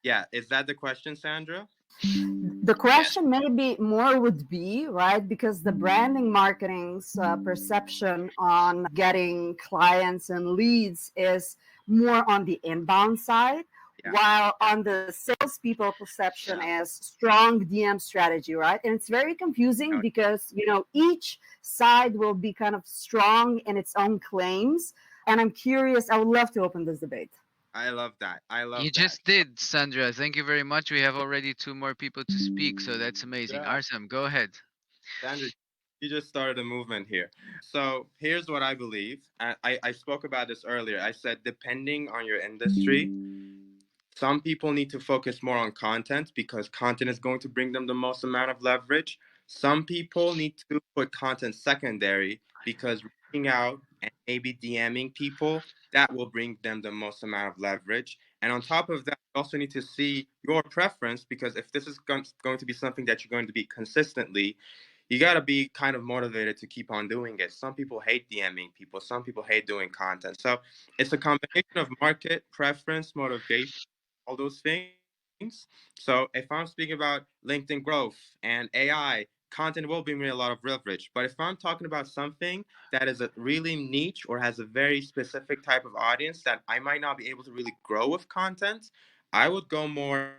yeah, is that the question, Sandra? The Yes. question maybe more would be, right, because the branding marketing's perception on getting clients and leads is more on the inbound side, Yeah. while Yeah. on the salespeople perception Yeah. is strong DM strategy, right? And it's very confusing No, because each side will be kind of strong in its own claims. And I'm curious, I would love to open this debate. I love that. I You love that. just did, Sandra. Thank you very much. We have already two more people to speak, so that's amazing. Yeah. Arsam, go ahead. Sandra, you just started a movement here. So here's what I believe. I spoke about this earlier. I said, depending on your industry, some people need to focus more on content because content is going to bring them the most amount of leverage. Some people need to put content secondary because reaching out and maybe DMing people, that will bring them the most amount of leverage. And on top of that, you also need to see your preference because if this is going to be something that you're going to be consistently, you got to be kind of motivated to keep on doing it. Some people hate DMing people, some people hate doing content. So it's a combination of market preference, motivation, all those things. So if I'm speaking about LinkedIn growth and AI, content will bring me a lot of leverage. But if I'm talking about something that is a really niche or has a very specific type of audience that I might not be able to really grow with content, I would go more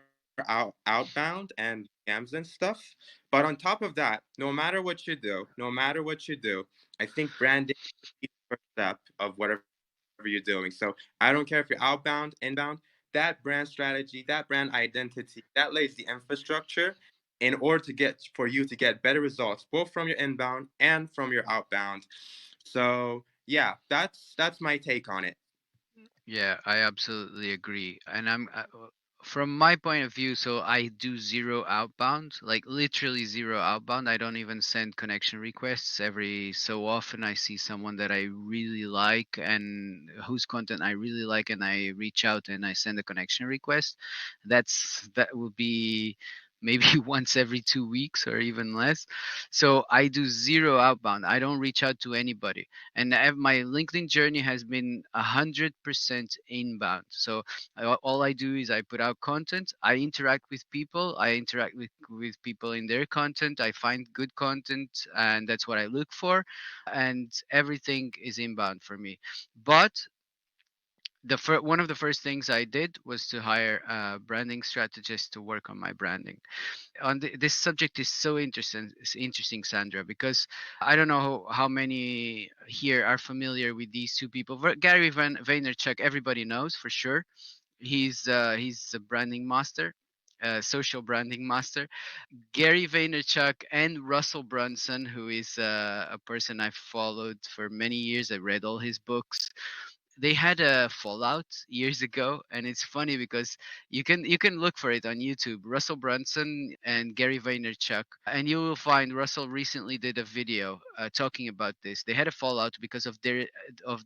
outbound and DMs and stuff. But on top of that, no matter what you do, no matter what you do, I think branding is the first step of whatever you're doing. So I don't care if you're outbound, inbound, that brand strategy, that brand identity, that lays the infrastructure in order to get for you to get better results both from your inbound and from your outbound. So yeah, that's my take on it. Yeah, I absolutely agree. And from my point of view, so I do zero outbound, like literally zero outbound. I don't even send connection requests. Every so often I see someone that I really like and whose content I really like, and I reach out and I send a connection request. That will be maybe once every 2 weeks or even less. So I do zero outbound. I don't reach out to anybody, and my LinkedIn journey has been 100% inbound. So all I do is I put out content, I interact with people, I interact with people in their content, I find good content, and that's what I look for, and everything is inbound for me. But one of the first things I did was to hire a branding strategist to work on my branding. This subject is so interesting, Sandra, because I don't know how many here are familiar with these two people. Gary Vaynerchuk, everybody knows for sure. He's a branding master, social branding master. Gary Vaynerchuk and Russell Brunson, who is a person I've followed for many years. I read all his books. They had a fallout years ago, and it's funny because you can look for it on YouTube. Russell Brunson and Gary Vaynerchuk, and you will find Russell recently did a video talking about this. They had a fallout because of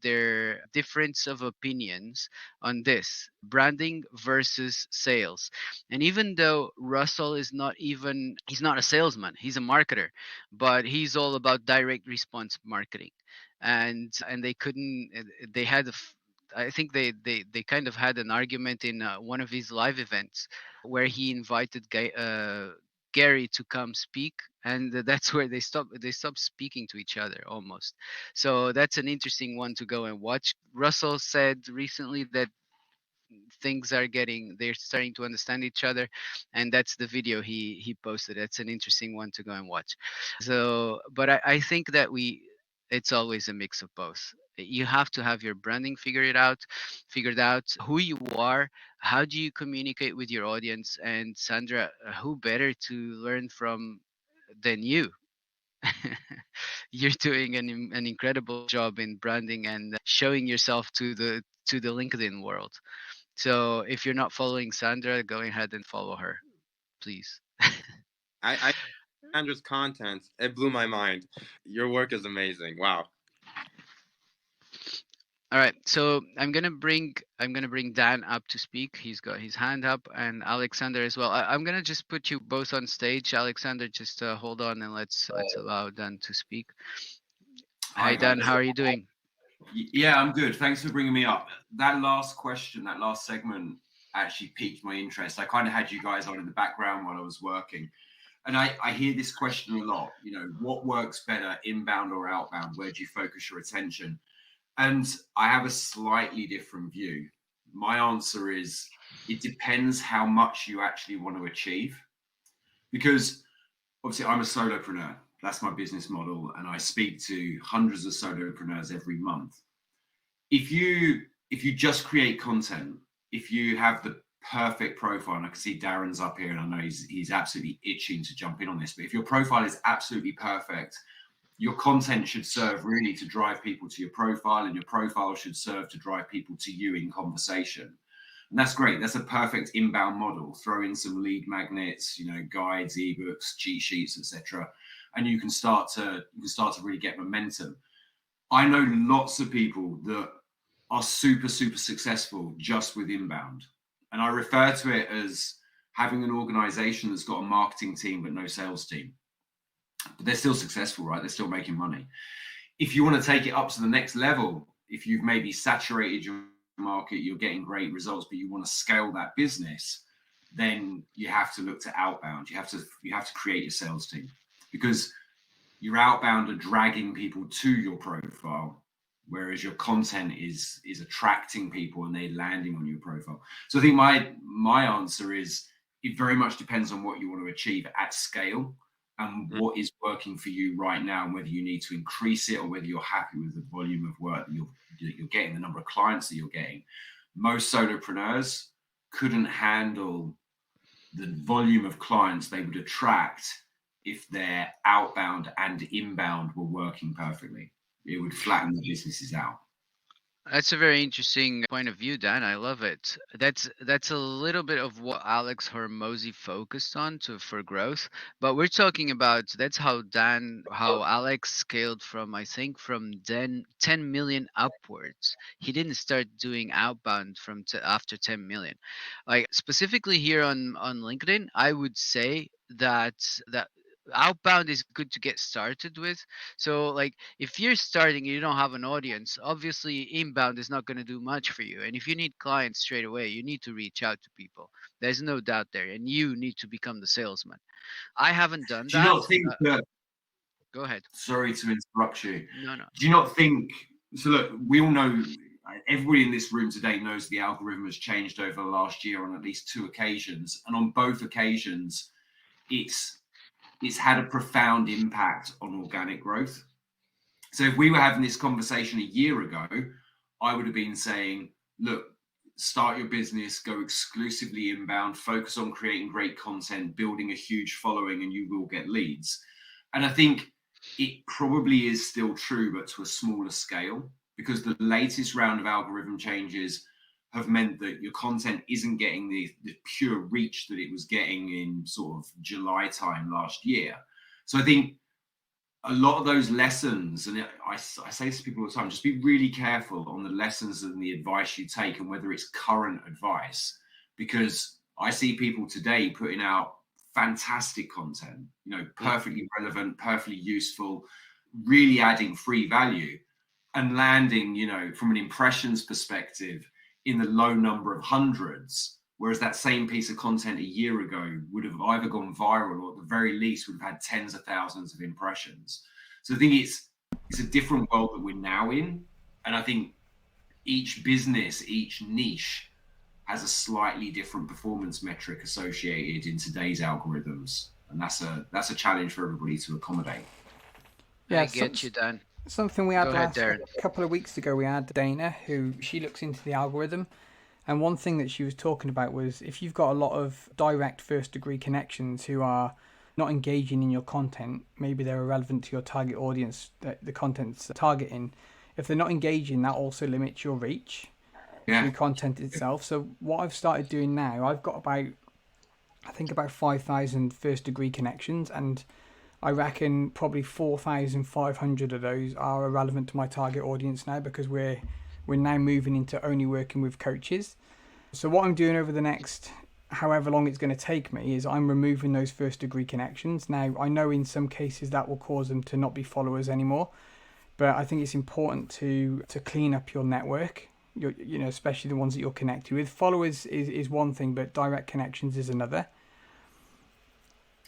their difference of opinions on this branding versus sales. And even though Russell is not even he's not a salesman, he's a marketer, but he's all about direct response marketing. And they couldn't they had I think they kind of had an argument in one of his live events where he invited Gary to come speak, and that's where they stopped speaking to each other almost. So that's an interesting one to go and watch. Russell said recently that they're starting to understand each other, and that's the video he posted. That's an interesting one to go and watch. So but I think that it's always a mix of both. You have to have your branding figured out who you are, how do you communicate with your audience. And Sandra, who better to learn from than you? You're doing an incredible job in branding and showing yourself to the LinkedIn world. So if you're not following Sandra, go ahead and follow her, please. I Sandra's content, it blew my mind. Your work is amazing. Wow. All right, so I'm gonna bring Dan up to speak. He's got his hand up, and Alexander as well. I'm gonna just put you both on stage. Alexander, just hold on and let's allow Dan to speak. Hi Hi Dan, guys. how are you doing? Yeah, I'm good. Thanks for bringing me up. That last question, that last segment actually piqued my interest. I kind of had you guys on in the background while I was working. And I hear this question a lot, what works better, inbound or outbound? Where do you focus your attention? And I have a slightly different view. My answer is it depends how much you actually want to achieve. Because obviously I'm a solopreneur. That's my business model. And I speak to hundreds of solopreneurs every month. If you just create content, if you have the perfect profile, and I can see Darren's up here, and I know he's absolutely itching to jump in on this, but if your profile is absolutely perfect, your content should serve really to drive people to your profile, and your profile should serve to drive people to you in conversation. And that's great. That's a perfect inbound model. Throw in some lead magnets, guides, ebooks, cheat sheets, etc., and you can start to really get momentum. I know lots of people that are super, super successful just with inbound. And I refer to it as having an organization that's got a marketing team but no sales team. but they're still successful, right? They're still making money. If you want to take it up to the next level, if you've maybe saturated your market, you're getting great results, but you want to scale that business, then you have to look to outbound. You have to create your sales team, because your outbound are dragging people to your profile, whereas your content is attracting people and they're landing on your profile. So I think my answer is, it very much depends on what you want to achieve at scale and what is working for you right now, and whether you need to increase it or whether you're happy with the volume of work that you're getting, the number of clients that you're getting. Most solopreneurs couldn't handle the volume of clients they would attract if their outbound and inbound were working perfectly. It would flatten the businesses out. That's a very interesting point of view, Dan. I love it. That's a little bit of what Alex Hormozy focused on for growth. But we're talking about that's how Alex scaled from, I think, from 10 million upwards. He didn't start doing outbound from after 10 million. Like specifically here on LinkedIn, I would say that outbound is good to get started with. So like if you're starting and you don't have an audience, obviously inbound is not going to do much for you. And if you need clients straight away, you need to reach out to people. There's no doubt there. And you need to become the salesman. I haven't done Do you that. not think that, Go ahead. sorry to interrupt you, No, no. do you not think, so look, we all know, everybody in this room today knows the algorithm has changed over the last year on at least 2 occasions. And on both occasions, it's had a profound impact on organic growth. So if we were having this conversation a year ago, I would have been saying, look, start your business, go exclusively inbound, focus on creating great content, building a huge following, and you will get leads. And I think it probably is still true, but to a smaller scale, because the latest round of algorithm changes have meant that your content isn't getting the pure reach that it was getting in sort of July time last year. So I think a lot of those lessons, and I say to people all the time, just be really careful on the lessons and the advice you take and whether it's current advice, because I see people today putting out fantastic content, perfectly relevant, perfectly useful, really adding free value, and landing, from an impressions perspective, in the low number of hundreds, whereas that same piece of content a year ago would have either gone viral or at the very least would have had tens of thousands of impressions. So I think it's a different world that we're now in. And I think each business, each niche has a slightly different performance metric associated in today's algorithms. And that's a challenge for everybody to accommodate. Yeah, I get you, Dan. something we Go had ahead, last Darren. a couple of weeks ago. We had Dana, who she looks into the algorithm, and one thing that she was talking about was if you've got a lot of direct first degree connections who are not engaging in your content, maybe they're irrelevant to your target audience that the content's targeting. If they're not engaging, that also limits your reach through content itself. So what I've started doing now, I've got about 5,000 first degree connections, and I reckon probably 4,500 of those are irrelevant to my target audience now, because we're now moving into only working with coaches. So what I'm doing over the next however long it's going to take me is I'm removing those first degree connections. Now I know in some cases that will cause them to not be followers anymore, but I think it's important to clean up your network, especially the ones that you're connected with. Followers is one thing, but direct connections is another.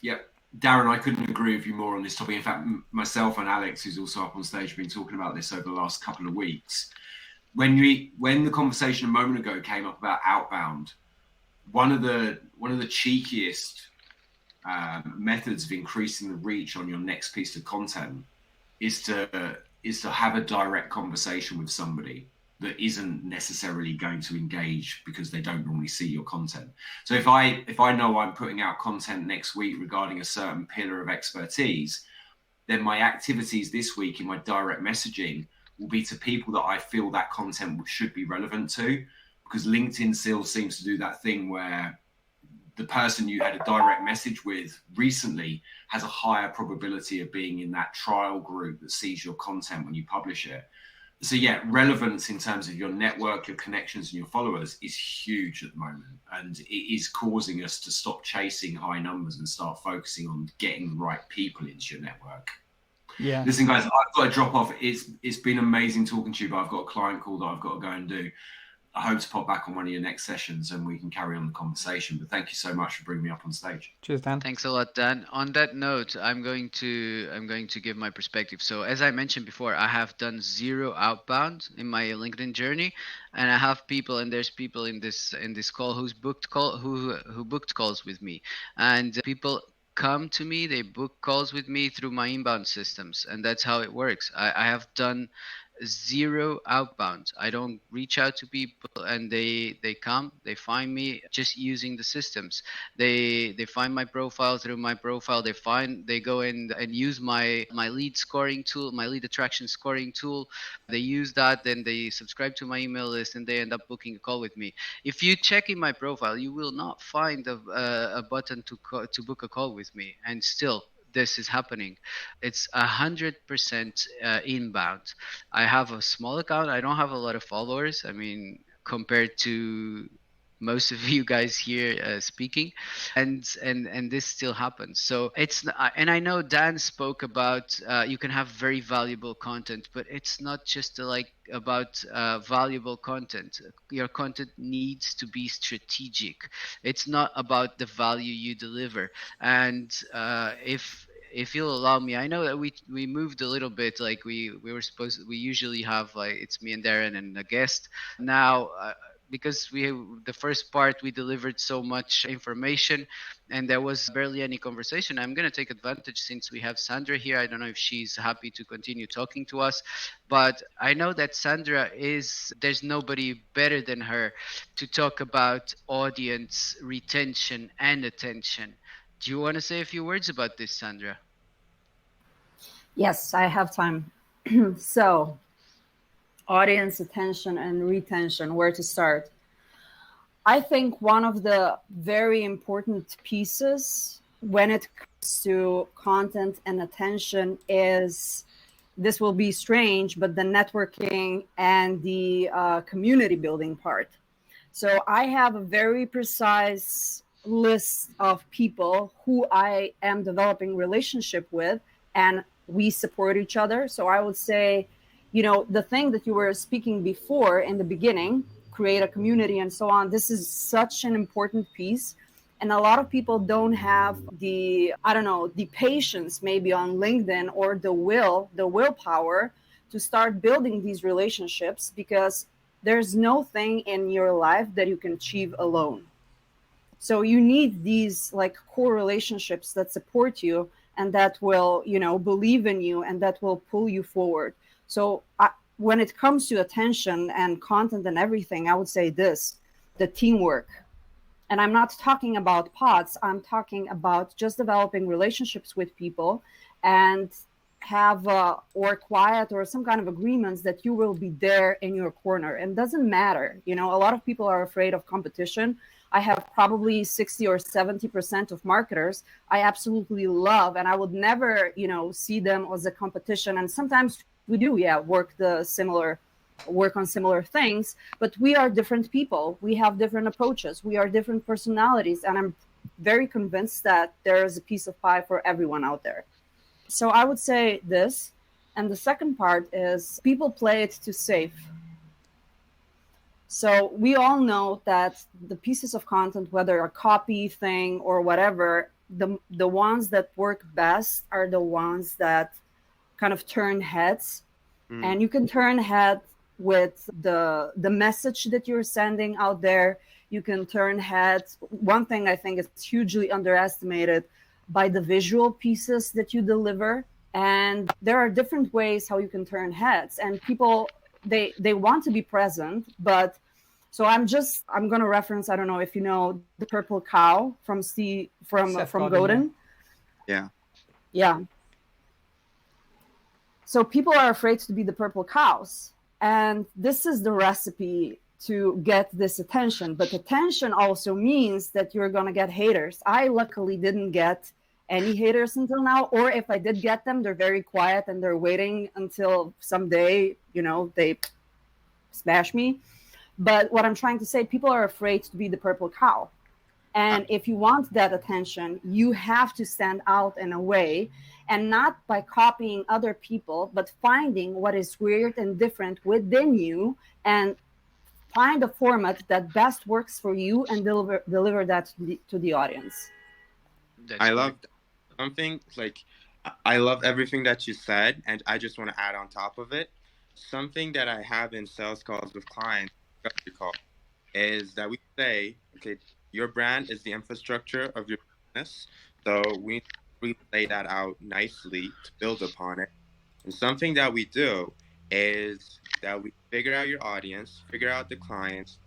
Yep. Darren, I couldn't agree with you more on this topic. In fact, myself and Alex, who's also up on stage, have been talking about this over the last couple of weeks. When the conversation a moment ago came up about outbound, one of the cheekiest methods of increasing the reach on your next piece of content is to have a direct conversation with somebody that isn't necessarily going to engage because they don't normally see your content. So if I know I'm putting out content next week regarding a certain pillar of expertise, then my activities this week in my direct messaging will be to people that I feel that content should be relevant to, because LinkedIn still seems to do that thing where the person you had a direct message with recently has a higher probability of being in that trial group that sees your content when you publish it. So yeah, relevance in terms of your network, your connections, and your followers is huge at the moment, and it is causing us to stop chasing high numbers and start focusing on getting the right people into your network. Yeah. Listen, guys, I've got to drop off. It's been amazing talking to you, but I've got a client call that I've got to go and do. I hope to pop back on one of your next sessions and we can carry on the conversation. But thank you so much for bringing me up on stage. Cheers, Dan. Thanks a lot, Dan. On that note, I'm going to give my perspective. So as I mentioned before, I have done zero outbound in my LinkedIn journey, and I have people, and there's people in this call who booked calls with me, and people come to me, they book calls with me through my inbound systems, and that's how it works. I have done zero outbound. I don't reach out to people, and they come, they find me just using the systems. They find my profile through my profile. They go in and use my lead scoring tool, my lead attraction scoring tool. They use that, then they subscribe to my email list, and they end up booking a call with me. If you check in my profile, you will not find a button to book a call with me, and still this is happening. It's 100% inbound. I have a small account. I don't have a lot of followers. I mean, compared to most of you guys here speaking, and this still happens. So and I know Dan spoke about you can have very valuable content, but it's not just like about valuable content. Your content needs to be strategic. It's not about the value you deliver. And if you'll allow me, I know that we moved a little bit. Like we usually have, like, it's me and Darren and a guest. Now because the first part we delivered so much information and there was barely any conversation, I'm going to take advantage since we have Sandra here. I don't know if she's happy to continue talking to us, but I know that there's nobody better than her to talk about audience retention and attention. Do you want to say a few words about this, Sandra? Yes, I have time. So, audience attention and retention, where to start? I think one of the very important pieces when it comes to content and attention is, this will be strange, but the networking and the community building part. So I have a very precise list of people who I am developing relationship with, and we support each other. So I would say, the thing that you were speaking before in the beginning, create a community and so on, this is such an important piece. And a lot of people don't have the patience maybe on LinkedIn, or the willpower to start building these relationships, because there's no thing in your life that you can achieve alone. So you need these like core relationships that support you and that will, believe in you and that will pull you forward. So when it comes to attention and content and everything, I would say the teamwork. And I'm not talking about pods. I'm talking about just developing relationships with people and have or quiet or some kind of agreements that you will be there in your corner. And doesn't matter. A lot of people are afraid of competition. I have probably 60 or 70% of marketers I absolutely love, and I would never, see them as a competition. And sometimes we do, work on similar things, but we are different people. We have different approaches. We are different personalities. And I'm very convinced that there is a piece of pie for everyone out there. So I would say this. And the second part is people play it too safe. So we all know that the pieces of content, whether a copy thing or whatever, the ones that work best are the ones that kind of turn heads. And you can turn head with the message that you're sending out there. You can turn heads. One thing I think is hugely underestimated, by the visual pieces that you deliver. And there are different ways how you can turn heads. And people, they want to be present, but so I'm going to reference, I don't know if you know the purple cow from Godin. Yeah. So people are afraid to be the purple cows. And this is the recipe to get this attention. But attention also means that you're going to get haters. I luckily didn't get any haters until now, or if I did get them, they're very quiet and they're waiting until someday, they smash me. But what I'm trying to say, people are afraid to be the purple cow. And if you want that attention, you have to stand out in a way, and not by copying other people, but finding what is weird and different within you, and find a format that best works for you and deliver that to the audience. That's I correct. love something like I love everything that you said, and I just want to add on top of it something that I have in sales calls with clients, discovery call, is that we say, okay, your brand is the infrastructure of your business, so we need to really lay that out nicely to build upon it. And something that we do is that we figure out your audience, figure out the clients,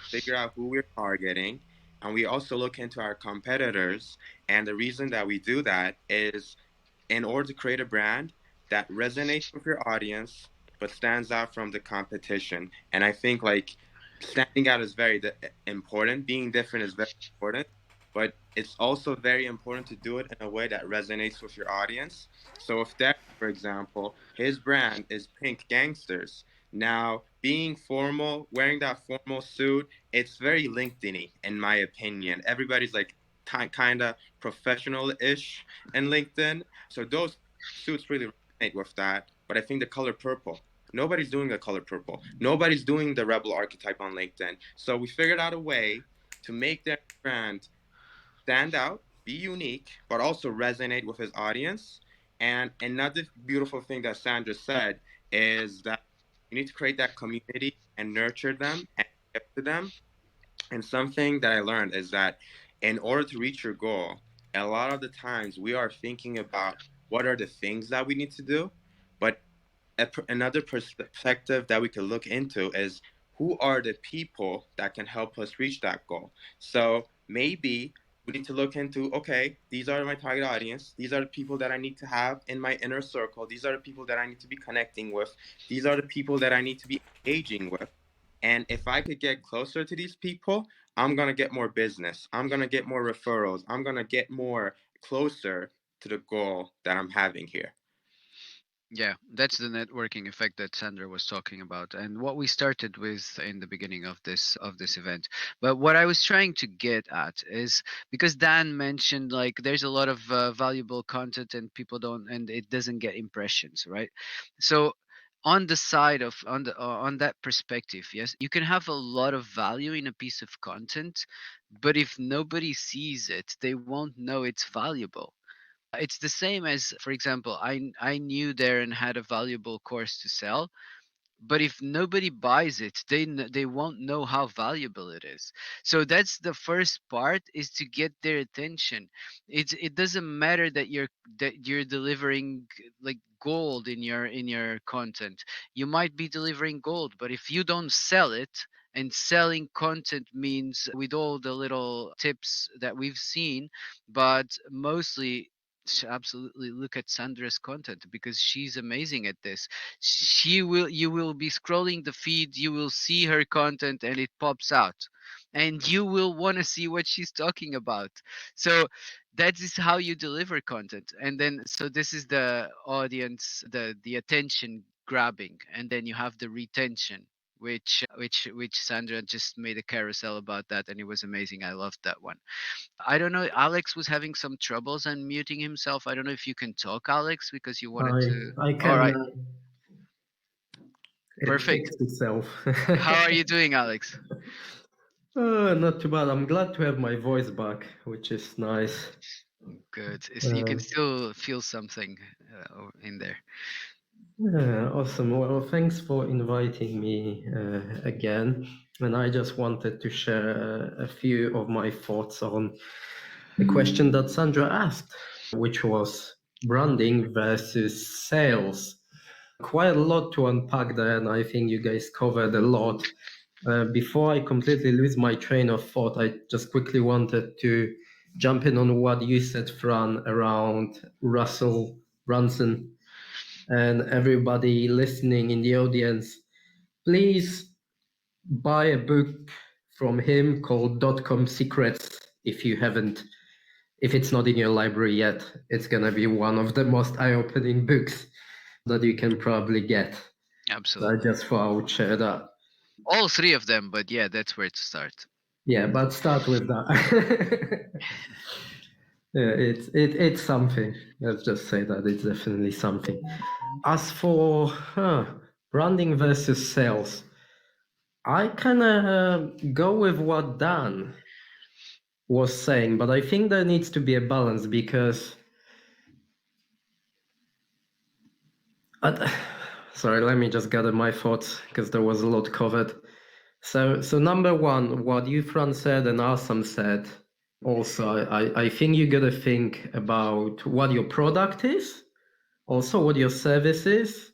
figure out who we're targeting, and we also look into our competitors. And the reason that we do that is in order to create a brand that resonates with your audience but stands out from the competition. And I think like standing out is very important. Being different is very important, but it's also very important to do it in a way that resonates with your audience. So if Derek, for example, his brand is Pink Gangsters. Now, being formal, wearing that formal suit, it's very LinkedIn-y, in my opinion. Everybody's like kind of professional-ish in LinkedIn. So those suits really resonate with that. But I think the color purple, nobody's doing the color purple. Nobody's doing the rebel archetype on LinkedIn. So we figured out a way to make their brand stand out, be unique, but also resonate with his audience. And another beautiful thing that Sandra said is that you need to create that community and nurture them and give to them. And something that I learned is that in order to reach your goal, a lot of the times we are thinking about what are the things that we need to do, but another perspective that we could look into is who are the people that can help us reach that goal. So maybe we need to look into, okay, these are my target audience, these are the people that I need to have in my inner circle, these are the people that I need to be connecting with, these are the people that I need to be engaging with. And if I could get closer to these people, I'm going to get more business, I'm going to get more referrals, I'm going to get more closer to the goal that I'm having here. Yeah, that's the networking effect that Sandra was talking about, and what we started with in the beginning of this event. But what I was trying to get at is because Dan mentioned like there's a lot of valuable content and people don't, and it doesn't get impressions, right? So on the side of on that perspective, yes, you can have a lot of value in a piece of content, but if nobody sees it, they won't know it's valuable. It's the same as, for example, I knew Darren had a valuable course to sell, but if nobody buys it, they won't know how valuable it is. So that's the first part, is to get their attention. It doesn't matter that you're delivering like gold in your content. You might be delivering gold, but if you don't sell it, and selling content means with all the little tips that we've seen, but mostly absolutely look at Sandra's content because she's amazing at this. You will be scrolling the feed, you will see her content and it pops out, and you will want to see what she's talking about. So that is how you deliver content. And then so this is the audience, the attention grabbing, and then you have the retention, which Sandra just made a carousel about that, and it was amazing. I loved that one. I don't know. Alex was having some troubles unmuting himself. I don't know if you can talk, Alex, because you wanted to. I All can. right, It perfect. fixed itself. How are you doing, Alex? Not too bad. I'm glad to have my voice back, which is nice. Good. You can still feel something in there. Yeah, awesome. Well, thanks for inviting me again. And I just wanted to share a few of my thoughts on the question that Sandra asked, which was branding versus sales. Quite a lot to unpack there, and I think you guys covered a lot. Before I completely lose my train of thought, I just quickly wanted to jump in on what you said, Fran, around Russell Brunson, and everybody listening in the audience. Please buy a book from him called .com Secrets if you haven't. if it's not in your library yet, it's going to be one of the most eye-opening books that you can probably get. Absolutely. So I just thought I would share that. All three of them, but yeah, that's where to start. Yeah, but start with that. Yeah, it's something. Let's just say that it's definitely something. As for branding versus sales, I kind of go with what Dan was saying, but I think there needs to be a balance because sorry, let me just gather my thoughts because there was a lot covered. So number one, what you, Fran, said and Arsam said, also, I think you got to think about what your product is, also what your service is,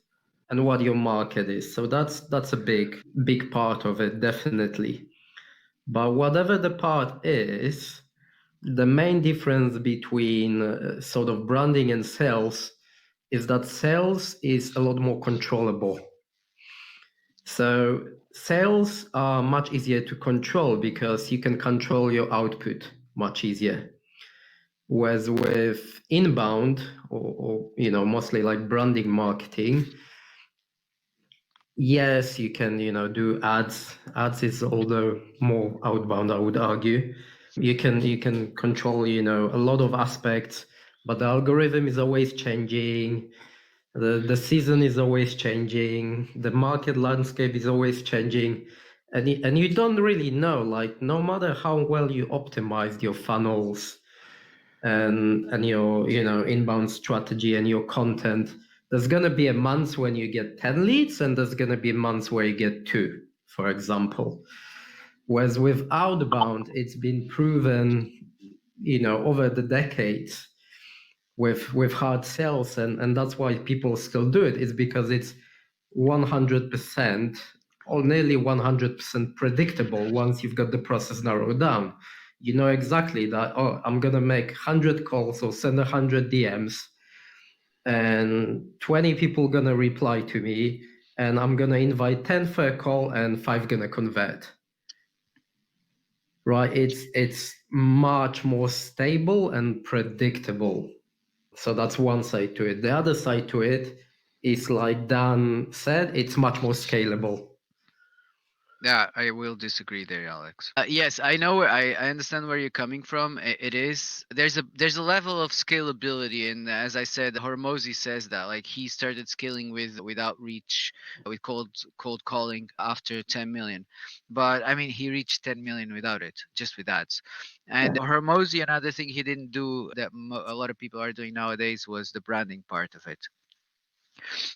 and what your market is. So that's a big part of it, definitely. But whatever the part is, the main difference between sort of branding and sales is that sales is a lot more controllable. So sales are much easier to control because you can control your output much easier. Whereas with inbound or mostly like branding marketing, yes, you can do ads. Ads is although more outbound, I would argue. You can control a lot of aspects, but the algorithm is always changing. The season is always changing. The market landscape is always changing, and you don't really know. Like no matter how well you optimized your funnels and your inbound strategy and your content, there's gonna be a month when you get 10 leads, and there's gonna be months where you get 2, for example. Whereas with outbound, it's been proven, over the decades with hard sales, and that's why people still do it, is because it's 100% or nearly 100% predictable once you've got the process narrowed down. You know exactly that, I'm going to make 100 calls or send 100 DMs, and 20 people going to reply to me, and I'm going to invite 10 for a call and 5 going to convert. Right? It's much more stable and predictable. So that's one side to it. The other side to it is, like Dan said, it's much more scalable. Yeah, I will disagree there, Alex. Yes, I know. I understand where you're coming from. It is there's a level of scalability, and as I said, Hormozy says that like he started scaling with outreach, with cold calling after 10 million, but I mean he reached 10 million without it, just with ads. And Hormozy, another thing he didn't do that a lot of people are doing nowadays was the branding part of it.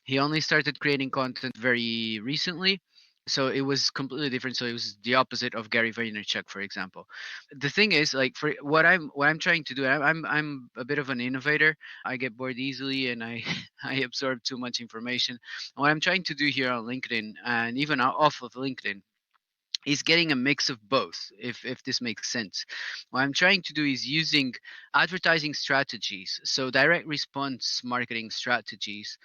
He only started creating content very recently, so it was completely different. So it was the opposite of Gary Vaynerchuk, for example. The thing is, like, for what I'm trying to do, I'm a bit of an innovator. I get bored easily, and I I absorb too much information. What I'm trying to do here on LinkedIn, and even off of LinkedIn, is getting a mix of both, if this makes sense. What I'm trying to do is using advertising strategies, so direct response marketing strategies,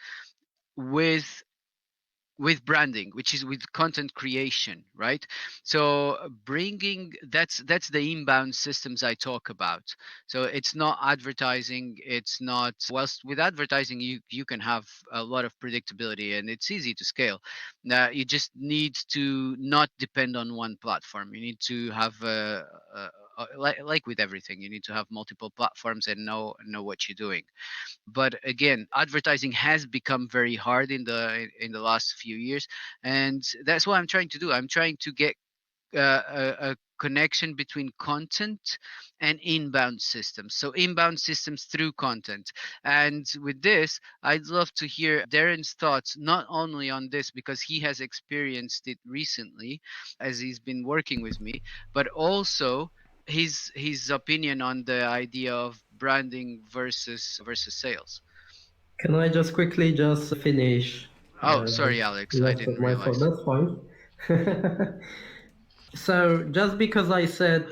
with branding, which is with content creation, right? So bringing that's the inbound systems I talk about. So it's not advertising, it's not, whilst with advertising you can have a lot of predictability and it's easy to scale. Now you just need to not depend on one platform. You need to have like with everything, you need to have multiple platforms and know what you're doing. But again, advertising has become very hard in the last few years, and that's what I'm trying to do. I'm trying to get a connection between content and inbound systems, so inbound systems through content. And with this, I'd love to hear Darren's thoughts, not only on this because he has experienced it recently as he's been working with me, but also his opinion on the idea of branding versus sales. Can I just quickly just finish? Oh, sorry, Alex, I Rest of didn't my thought. realize. That's fine. So just because I said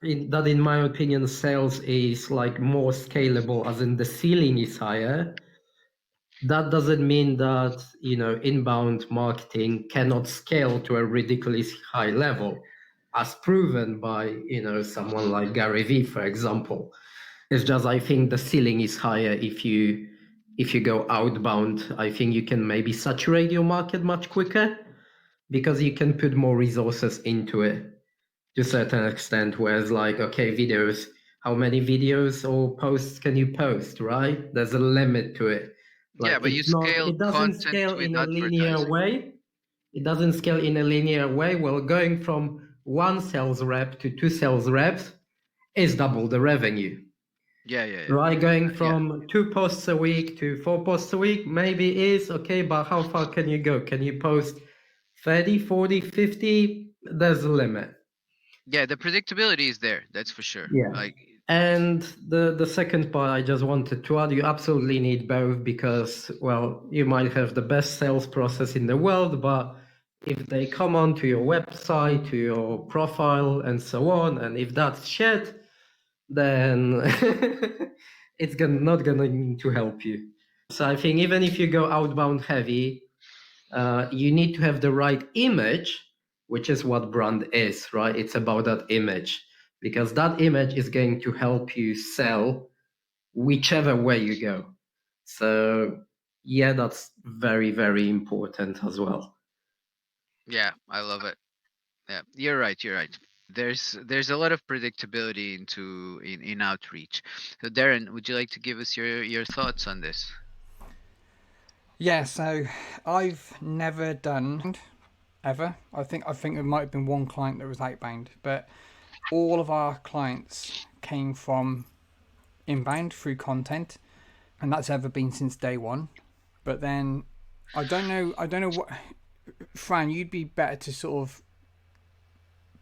that in my opinion sales is like more scalable, as in the ceiling is higher, that doesn't mean that inbound marketing cannot scale to a ridiculously high level, as proven by someone like Gary Vee, for example. It's just I think the ceiling is higher if you go outbound. I think you can maybe saturate your market much quicker because you can put more resources into it to a certain extent. Whereas like, okay, videos, how many videos or posts can you post, right? There's a limit to it. Yeah, Like but you it scale doesn't content scale with in a linear advertising. way. It doesn't scale in a linear way. Well, going from 1 sales rep to 2 sales reps is double the revenue. Yeah, yeah, yeah. Right, going Yeah. from 2 posts a week to 4 posts a week maybe is okay, but how far can you go? Can you post 30, 40, 50? There's a limit. Yeah, the predictability is there, that's for sure. Yeah. Like, And the second part I just wanted to add, you absolutely need both because, well, you might have the best sales process in the world, but if they come onto your website, to your profile, and so on, and if that's shit, then it's not going to help you. So I think even if you go outbound heavy, you need to have the right image, which is what brand is, right? It's about that image because that image is going to help you sell whichever way you go. So yeah, that's very, very important as well. yeah, I love it. Yeah, you're right. You're right. There's a lot of predictability in outreach. So Darren, would you like to give us your thoughts on this? Yeah, so I've never done ever. I think there might have been one client that was outbound, but all of our clients came from inbound through content, and that's ever been since day one. But then I don't know what Fran, you'd be better to sort of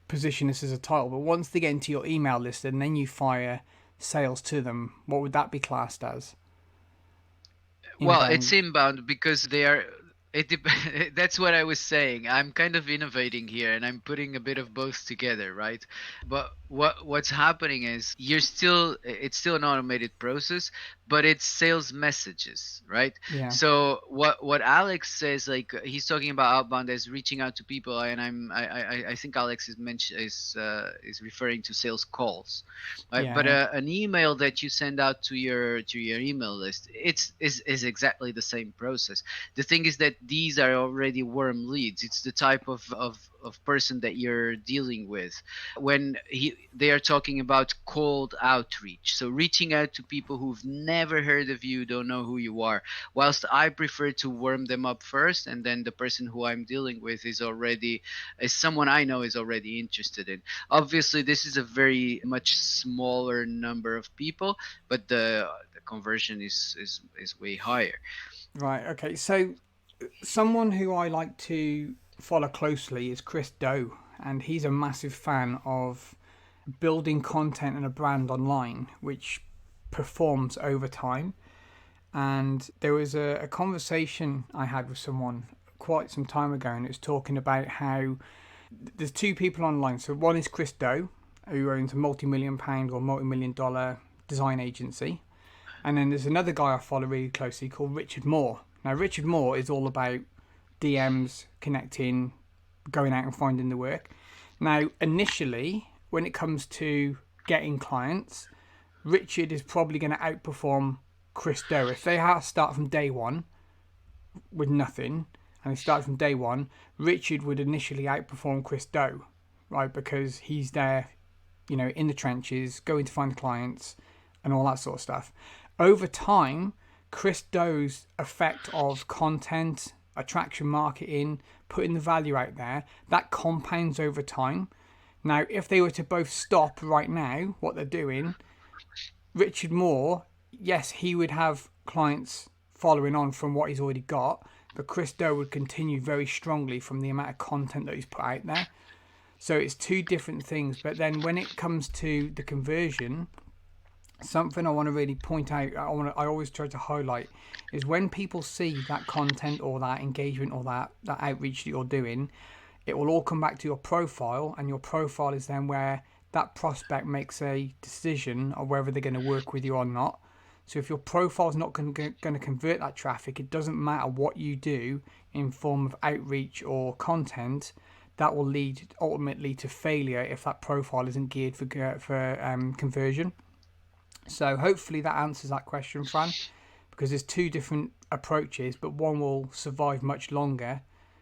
position this as a title, but once they get into your email list and then you fire sales to them, what would that be classed as? Well, it's Inbound. inbound because they are. That's what I was saying. I'm kind of innovating here, and I'm putting a bit of both together, right? But what's happening is it's still an automated process, but it's sales messages, right? Yeah. So what Alex says, like he's talking about outbound as reaching out to people, and I think Alex is referring to sales calls, right? Yeah, But yeah. an email that you send out to your email list, is exactly the same process. The thing is that these are already warm leads. It's the type of person that you're dealing with. When they are talking about cold outreach, so reaching out to people who've never heard of you, don't know who you are. Whilst I prefer to warm them up first, and then the person who I'm dealing with is someone I know is already interested in. Obviously, this is a very much smaller number of people, but the conversion is way higher. Right, okay. So someone who I like to follow closely is Chris Doe, and he's a massive fan of building content and a brand online which performs over time. And there was a conversation I had with someone quite some time ago, and it was talking about how there's two people online. So one is Chris Doe, who owns a multi-million-pound or multi-million-dollar design agency, and then there's another guy I follow really closely called Richard Moore. Now Richard Moore is all about DMs, connecting, going out and finding the work. Now initially, when it comes to getting clients, Richard is probably going to outperform Chris Doe. If they start from day one with nothing and they start from day one, Richard would initially outperform Chris Doe, right? Because he's there, in the trenches, going to find clients and all that sort of stuff. Over time, Chris Doe's effect of content, attraction marketing, putting the value out there, that compounds over time. Now, if they were to both stop right now, what they're doing, Richard Moore, yes, he would have clients following on from what he's already got, but Chris Doe would continue very strongly from the amount of content that he's put out there. So it's two different things. But then when it comes to the conversion, something I want to really point out, I always try to highlight, is when people see that content or that engagement or that outreach that you're doing, it will all come back to your profile, and your profile is then where that prospect makes a decision of whether they're going to work with you or not. So if your profile is not going to convert that traffic, it doesn't matter what you do in form of outreach or content. That will lead ultimately to failure if that profile isn't geared for conversion. So hopefully that answers that question, Fran, because there's two different approaches, but one will survive much longer.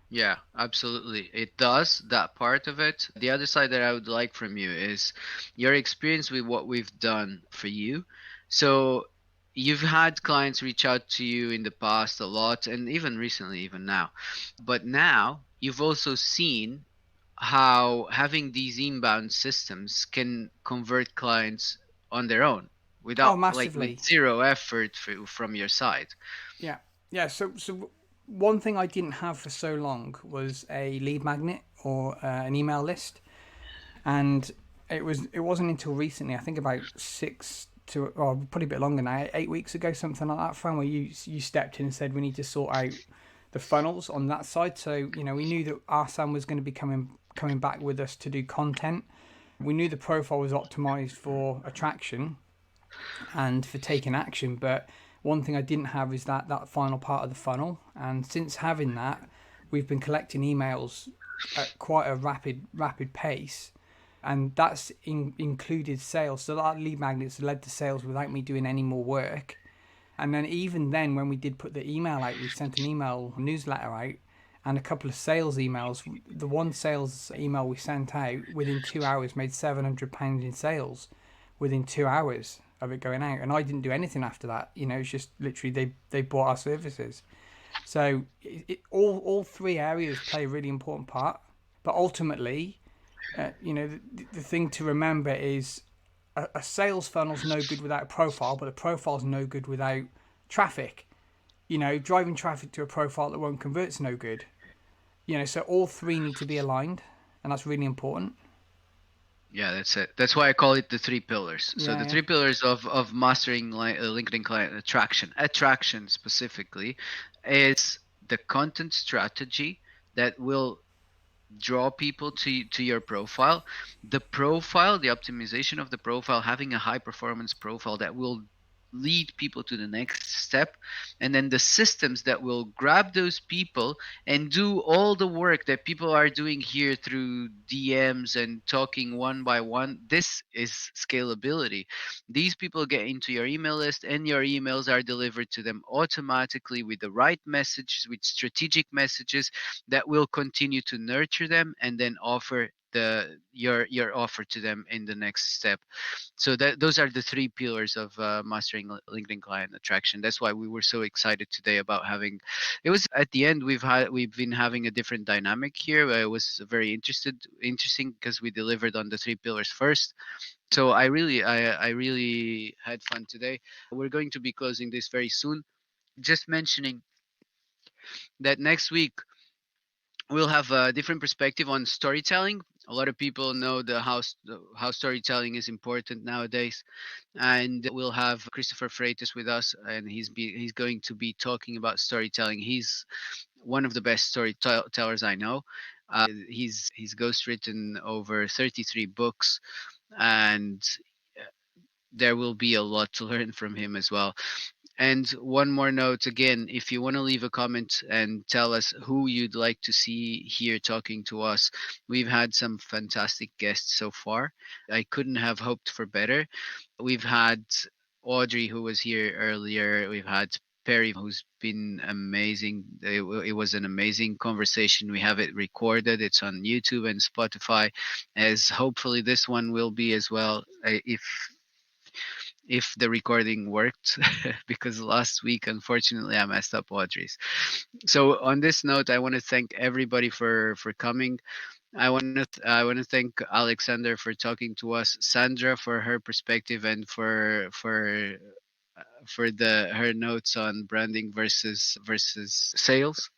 Yeah, absolutely. It does, that part of it. The other side that I would like from you is your experience with what we've done for you. So you've had clients reach out to you in the past a lot, and even recently, even now. But now you've also seen how having these inbound systems can convert clients on their own Oh, without, like, with massively. zero effort from your side. Yeah, yeah. So one thing I didn't have for so long was a lead magnet or an email list, and it wasn't until recently. I think about 6 to probably a bit longer now, 8 weeks ago, something like that. From where you stepped in and said we need to sort out the funnels on that side. So we knew that Arsam was going to be coming back with us to do content. We knew the profile was optimized for attraction and for taking action, but one thing I didn't have is that final part of the funnel. And since having that, we've been collecting emails at quite a rapid pace, and that's included sales. So that lead magnets led to sales without me doing any more work. And then even then, when we did put the email out, we sent an email newsletter out and a couple of sales emails. The one sales email we sent out within 2 hours made £700 in sales within 2 hours of it going out. And I didn't do anything after that. It's just literally they bought our services. So all three areas play a really important part. But ultimately, the thing to remember is a sales funnel's no good without a profile, but a profile's no good without traffic. Driving traffic to a profile that won't convert's no good. So all three need to be aligned, and that's really important. Yeah, that's it. That's why I call it the three pillars. So the Yeah, three pillars of mastering LinkedIn client attraction specifically, is the content strategy that will draw people to your profile, the optimization of the profile, having a high performance profile that will lead people to the next step, and then the systems that will grab those people and do all the work that people are doing here through DMs and talking one by one. This is scalability. These people get into your email list, and your emails are delivered to them automatically with the right messages, with strategic messages that will continue to nurture them and then offer your offer to them in the next step. So that those are the three pillars of mastering LinkedIn client attraction. That's why we were so excited today about having. It was at the end we've been having a different dynamic here. It was very interesting because we delivered on the three pillars first. So I really had fun today. We're going to be closing this very soon. Just mentioning that next week we'll have a different perspective on storytelling. A lot of people know how storytelling is important nowadays, and we'll have Christopher Freitas with us, and he's going to be talking about storytelling. He's one of the best storytellers I know. He's ghostwritten over 33 books, and there will be a lot to learn from him as well. And one more note again, if you want to leave a comment and tell us who you'd like to see here talking to us, we've had some fantastic guests so far. I couldn't have hoped for better. We've had Audrey, who was here earlier. We've had Perry, who's been amazing. It was an amazing conversation. We have it recorded. It's on YouTube and Spotify, as hopefully this one will be as well. If the recording worked, because last week unfortunately I messed up Audrey's. So on this note, I want to thank everybody for coming. I want to thank Alexander for talking to us, Sandra for her perspective, and for the her notes on branding versus sales,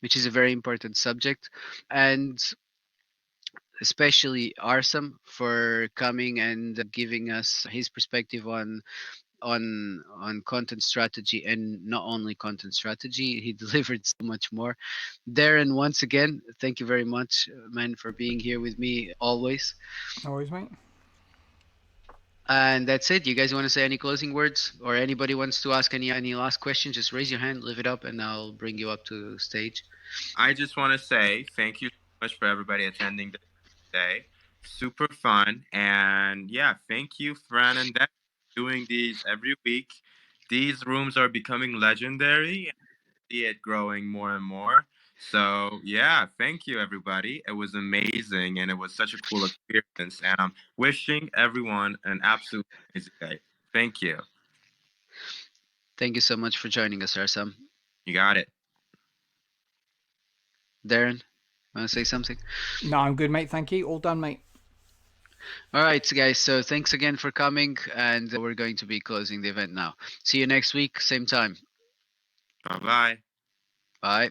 which is a very important subject, and especially Arsam for coming and giving us his perspective on content strategy, and not only content strategy, he delivered so much more. Darren, once again, thank you very much, man, for being here with me always. no worries, mate. And that's it. You guys want to say any closing words, or anybody wants to ask any last question, just raise your hand, leave it up, and I'll bring you up to stage. I just want to say thank you so much for everybody attending today. Super fun. And yeah, thank you, Fran and Deb. doing these every week. These rooms are becoming legendary. See it growing more and more. So yeah, thank you everybody. It was amazing and it was such a cool experience. And I'm wishing everyone an absolute amazing day. Thank you. Thank you so much for joining us, Arsam. You got it. Darren, want to say something? No, I'm good, mate. Thank you. All done, mate. All right, guys. So thanks again for coming, and we're going to be closing the event now. See you next week, same time. Bye bye. Bye.